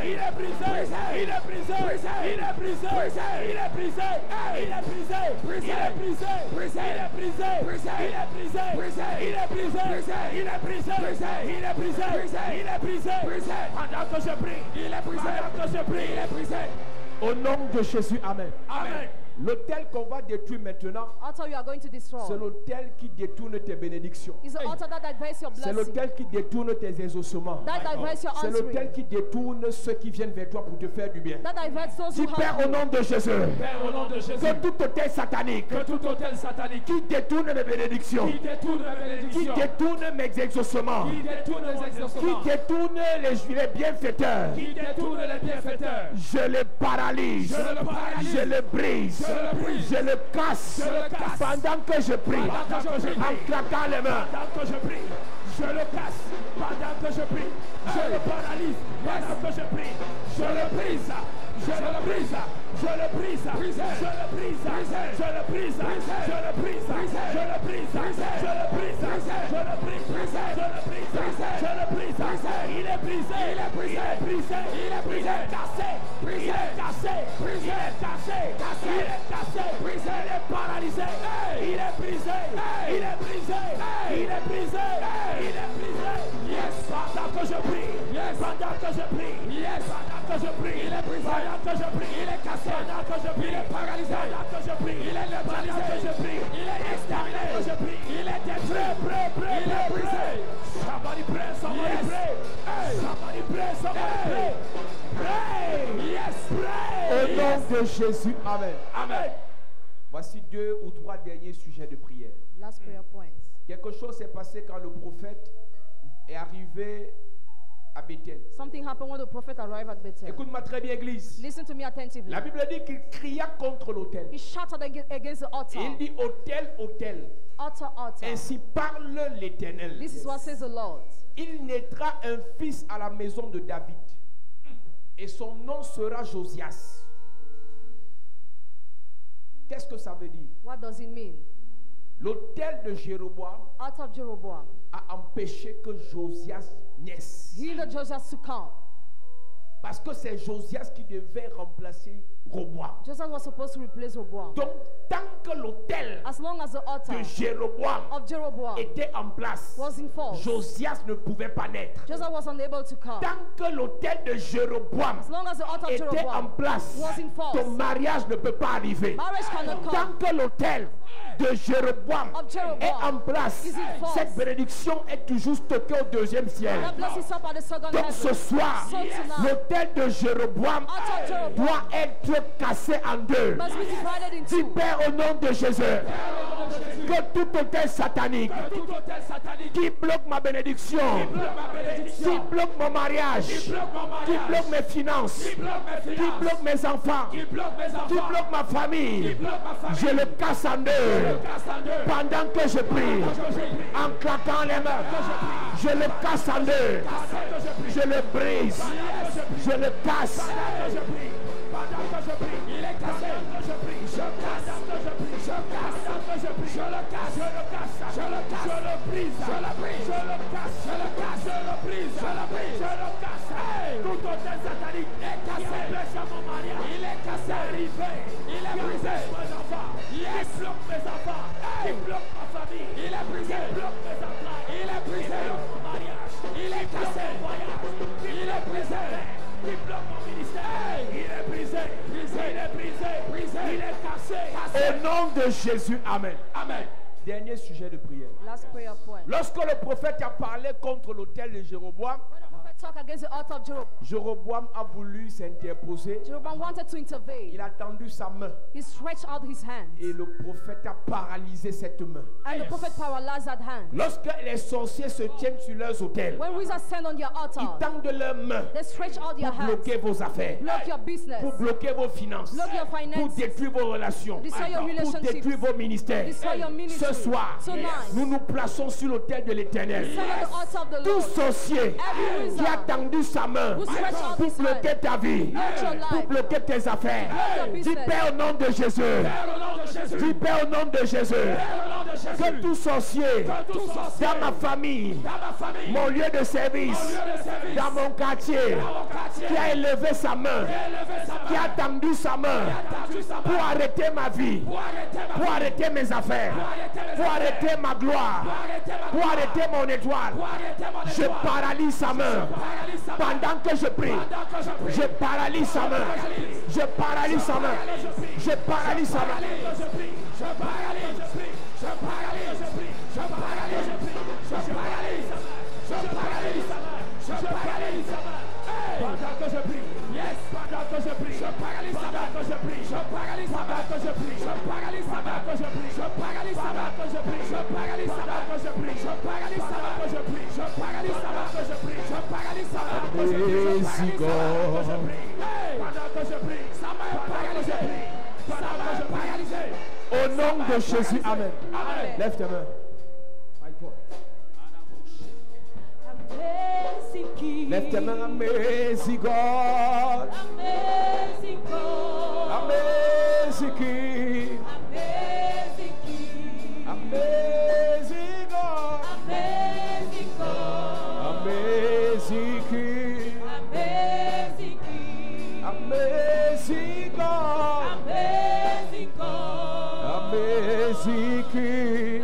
il est brisé, il est brisé, il est brisé, il est brisé, il est brisé, il est brisé, il est brisé, il est brisé, il est brisé, il est brisé. Pendant que je prie, il est brisé, pendant que je prie, il est brisé. Au nom de Jésus, Amen. Amen. L'autel qu'on va détruire maintenant, altar you are going to destroy, c'est l'autel qui détourne tes bénédictions. is the altar that diverts your C'est blessing, l'autel qui détourne tes exaucements. that diverts your C'est l'autel answering, qui détourne ceux qui viennent vers toi pour te faire du bien. that diverts those who Dis, Père, help au you. nom de Jésus, Père, au nom de Jésus, que tout autel satanique que tout hôtel satanique qui détourne mes bénédictions, qui détourne les qui bénédictions, détourne mes exaucements, qui détourne les qui exaucements, détourne les bienfaiteurs, qui détourne les bienfaiteurs, je les paralyse, je le paralyse, je le brise, je le brise, je le casse, je le casse, pendant que je prie, pendant que je prie, en claquant les mains. pendant que je prie, je le casse, pendant que je prie, je le paralyse, pendant que je prie, je le brise, je le brise, je le brise, je le brise, je le brise, je le brise, je le brise, je le brise, je le brise, je le brise, je le brise, il est brisé, il est brisé, brisé, il est brisé, cassé, il est cassé, il est cassé, il est cassé, brisé, il est paralysé, il est brisé, il est brisé, il est brisé, il est brisé, yes, pendant que je prie, yes, pendant que je prie, yes, pendant que je prie, il est brisé, pendant que je prie, il est cassé, pendant que je prie, il est paralysé, pendant que je prie, il est paralysé, pendant que je prie, il est exterminé, pendant que je prie, il est détruit, il est brisé. Somebody pray, somebody pray, somebody pray, somebody pray, pray, yes, pray. Au nom de Jésus, amen. Amen. Voici 2 ou 3 derniers sujets de prière. Last prayer point. Quelque chose s'est passé quand le prophète est arrivé à Bethel. Something happened when the prophet arrived at Bethel. Écoute-moi très bien, église. Listen to me attentively. La Bible dit qu'il cria contre l'autel. He shouted against the altar. Il dit autel, autel. Altar, altar. Ainsi parle l'Éternel. This is what says the Lord. Il naîtra un fils à la maison de David. Et son nom sera Josias. Qu'est-ce que ça veut dire? What does it mean? L'autel de Jéroboam Altar of Jeroboam. a empêché que Josias naisse. He hindered Josiah to come. Parce que c'est Josias qui devait remplacer Roboam. Josiah was supposed to replace Rehoboam. Donc, tant que l'autel As long as the altar de Jéroboam of Jeroboam était en place, was in force, Josias ne pouvait pas naître. Josiah was unable to come. Tant que l'autel de Jéroboam As long as the altar of était en Jeroboam place, was in force, ton mariage ne peut pas arriver. marriage cannot come. Tant que l'autel de Jéroboam Of Jeroboam est en place, is in force. cette bénédiction est toujours stockée au deuxième ciel. God bless us up at the second Donc ce heaven. soir, So tonight, l'autel de Jéroboam altar of Jeroboam doit être cassé en deux. must be divided in Dis, two. Père, au nom de Jésus, que tout autel satanique Tout hôtel satanique qui bloque ma bénédiction, bloque ma qui bénédiction, bloque mon mariage, bloque mon qui mariage, bloque mes finances, qui bloque mes qui finances, bloque mes enfants, qui bloque mes qui enfants, bloque ma famille, qui bloque ma je famille, le casse en deux. casse en deux. Pendant que je prie, en claquant les mains, je le casse en deux. Je le brise, je le casse. Je prie, pendant que je prie, il est cassé. Pendant que je prie, je casse. Pendant que je prie, je casse. Pendant que je prie, je le casse. Je le casse. Je le casse. Je le brise. Je le brise. Je le casse. Je le casse. Je le brise. Je le brise. Je le casse. Tout hôtel satanique est cassé. Il empêche mon mariage. Il est cassé. Arrivé. Il est brisé. Mes enfants. Il bloque mes enfants. Il bloque ma famille. Il est brisé. Il bloque mes enfants. Il est brisé. Il bloque mon mariage. Il est cassé. Il est brisé. Il bloque mon ministère. Il est brisé. Brisé. Il est brisé. Brisé. Il est cassé. Au nom de Jésus, amen. Amen. Dernier sujet de prière. Last prayer point. Lorsque le prophète a parlé contre l'autel de Jéroboam, When the prophet talked against the altar of Jeroboam, Jéroboam a voulu s'interposer. Jeroboam wanted to intervene. Il a tendu sa main He stretched out his hand, et le prophète a paralysé cette main. and the prophet paralyzed that hand. Lorsque les sorciers se tiennent sur leurs autels, When wizards stand on your ils altar, tendent leurs mains they stretch out pour their hands, bloquer vos affaires, block your business, pour bloquer vos finances, block your pour finances, détruire vos relations, destroy your pour relationships, détruire vos ministères. destroy your ministry. Ce soir, Tonight, nous nous plaçons sur l'autel de l'Éternel. stand on the altar of the Tout Lord. sorcier Every qui a wizard tendu sa main who stretch out pour his bloquer hand, ta vie, block your pour life, bloquer tes affaires, block your dis business. Père au nom de Jésus, Père, au nom de Jésus. dis Père au nom de Jésus, Père, au nom de Jésus. que tout sorcier Que tout sorcier dans ma famille, dans ma famille, mon lieu de service, lieu de service, dans mon quartier, mon quartier, qui a élevé sa main, élevé sa main, qui a tendu sa main tendu sa main, pour arrêter ma vie, pour arrêter ma pour arrêter mes affaires, pour arrêter ma gloire, pour arrêter mon étoile. pour arrêter mon Je espoir. paralyse sa main. Pendant que je prie, je paralyse sa main. Je paralyse sa main. Je paralyse sa main. Pendant que je prie, yes, pendant que je prie, je paralyse sa main, que je prie, je paralyse sa main, que je prie, je paralyse sa main, que je prie, je paralyse sa main, que je prie, je paralyse sa main, que je prie, je paralyse sa main, que je prie, je paralyse sa main, que je prie, je paralyse sa main, que je prie, je paralyse sa main, que je prie, pendant que je prie, sa main est paralysée, pendant que je prie, au nom de Jésus, amen. Lève tes mains. My God. Lève tes mains, amazing God. Amazing God. Amazing King. Amazing King. Amazing God. Amazing God. Amazing King. Amazing King. Amazing God. Amazing God. Amazing King.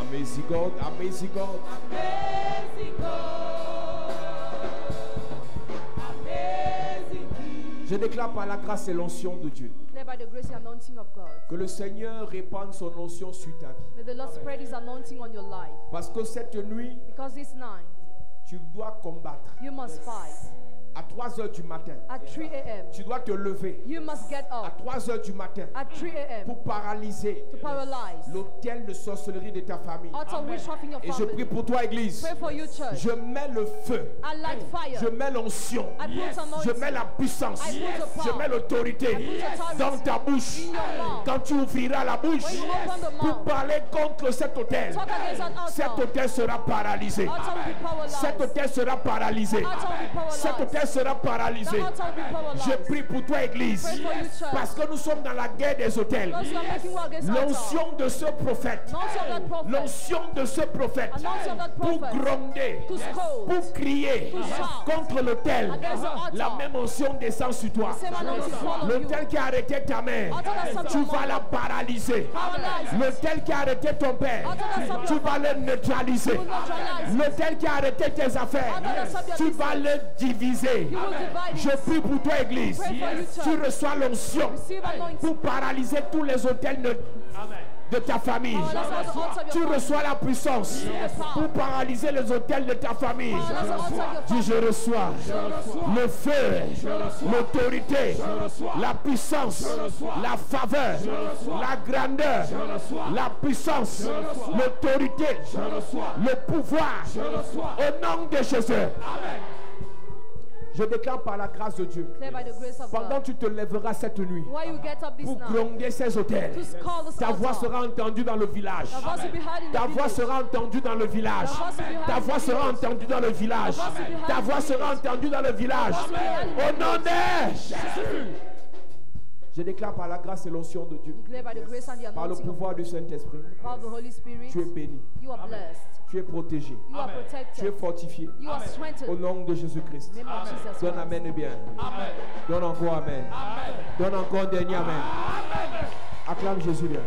Amazing God, amazing God. Amazing God. Amazing King. Je déclare par la grâce et l'onction de Dieu Declare by the grace and anointing of God. que le Seigneur répande son onction sur ta vie. May the Lord spread His anointing on your life. Parce que cette nuit, Because this night, tu dois combattre. you must fight. À 3 heures du matin, At 3 a.m., tu dois te lever. you must get À up. 3 heures du matin, At 3 a.m., pour paralyser to paralyze l'hôtel de sorcellerie de ta famille. utter witchcraft in your Et je prie family. pour toi, Église. Pray for you, church. Je mets le feu. I light Je fire. mets l'onction. I put Je anointing. mets la puissance. I put the Je power. mets l'autorité I put authority dans ta bouche. in your mouth. Quand tu ouvriras la bouche When you open the pour mouth, parler contre cet hôtel, talk against that cet altar. hôtel sera paralysé. Altar will be paralyzed. Cet hôtel sera paralysé. Altar will be paralyzed. Cet hôtel sera paralysé. The altar will be paralyzed. Je prie pour toi, Église, Pray for you, church. parce que nous sommes dans la guerre des hôtels. Because you are making war against altar. L'onction de ce prophète, Anointing of that prophet. l'onction de ce prophète, Anointing of that pour prophet. gronder, To scold. pour crier To shout. contre l'autel, Against the altar. la même onction descend sur toi. The same anointing fall on you. L'autel qui a arrêté ta mère, Altar that stopped tu your vas mother. la paralyser. Paralyze it. L'autel qui a arrêté ton père, Altar that stopped tu your vas father. le neutraliser. You will neutralize it. L'autel qui a arrêté tes affaires, Altar that stopped your tu vas business. le diviser. You will divide Je it. prie pour toi, Église. Pray for you, Tu church. reçois l'onction Receive anointing. pour paralyser tous les hôtels de ta famille. Paralyze all the altars of Tu your family. reçois la puissance pour paralyser les hôtels de ta famille. Paralyze the altars of your Dis, family. je reçois le feu, l'autorité, la puissance, la faveur, la grandeur, la puissance, l'autorité, le pouvoir. Au nom de Jésus. Je déclare par la grâce de Dieu, Declare by the grace of pendant God. que tu te lèveras cette nuit While you get up this pour night, gronder ces hôtels, to call this ta voix altar. sera entendue dans le village. Your voice will be heard in Ta the voix village. sera entendue dans le village. Your voice will be heard Ta in voix the sera village. entendue dans le village. Your voice will be heard Ta in the voix sera village. entendue dans le village. voice will be heard in the Au nom de Jésus. Je déclare par la grâce et l'onction de Dieu, Declare by the grace and the par le anointing of pouvoir du Saint-Esprit, of the Holy Spirit, tu es béni, you are blessed. tu es protégé, You are tu es protected. fortifié. You are Au strengthened. nom de Jésus-Christ. In the name of Jesus Donne Christ. amen et bien. Donne encore amen. Donne encore un dernier amen. Acclame Jésus bien.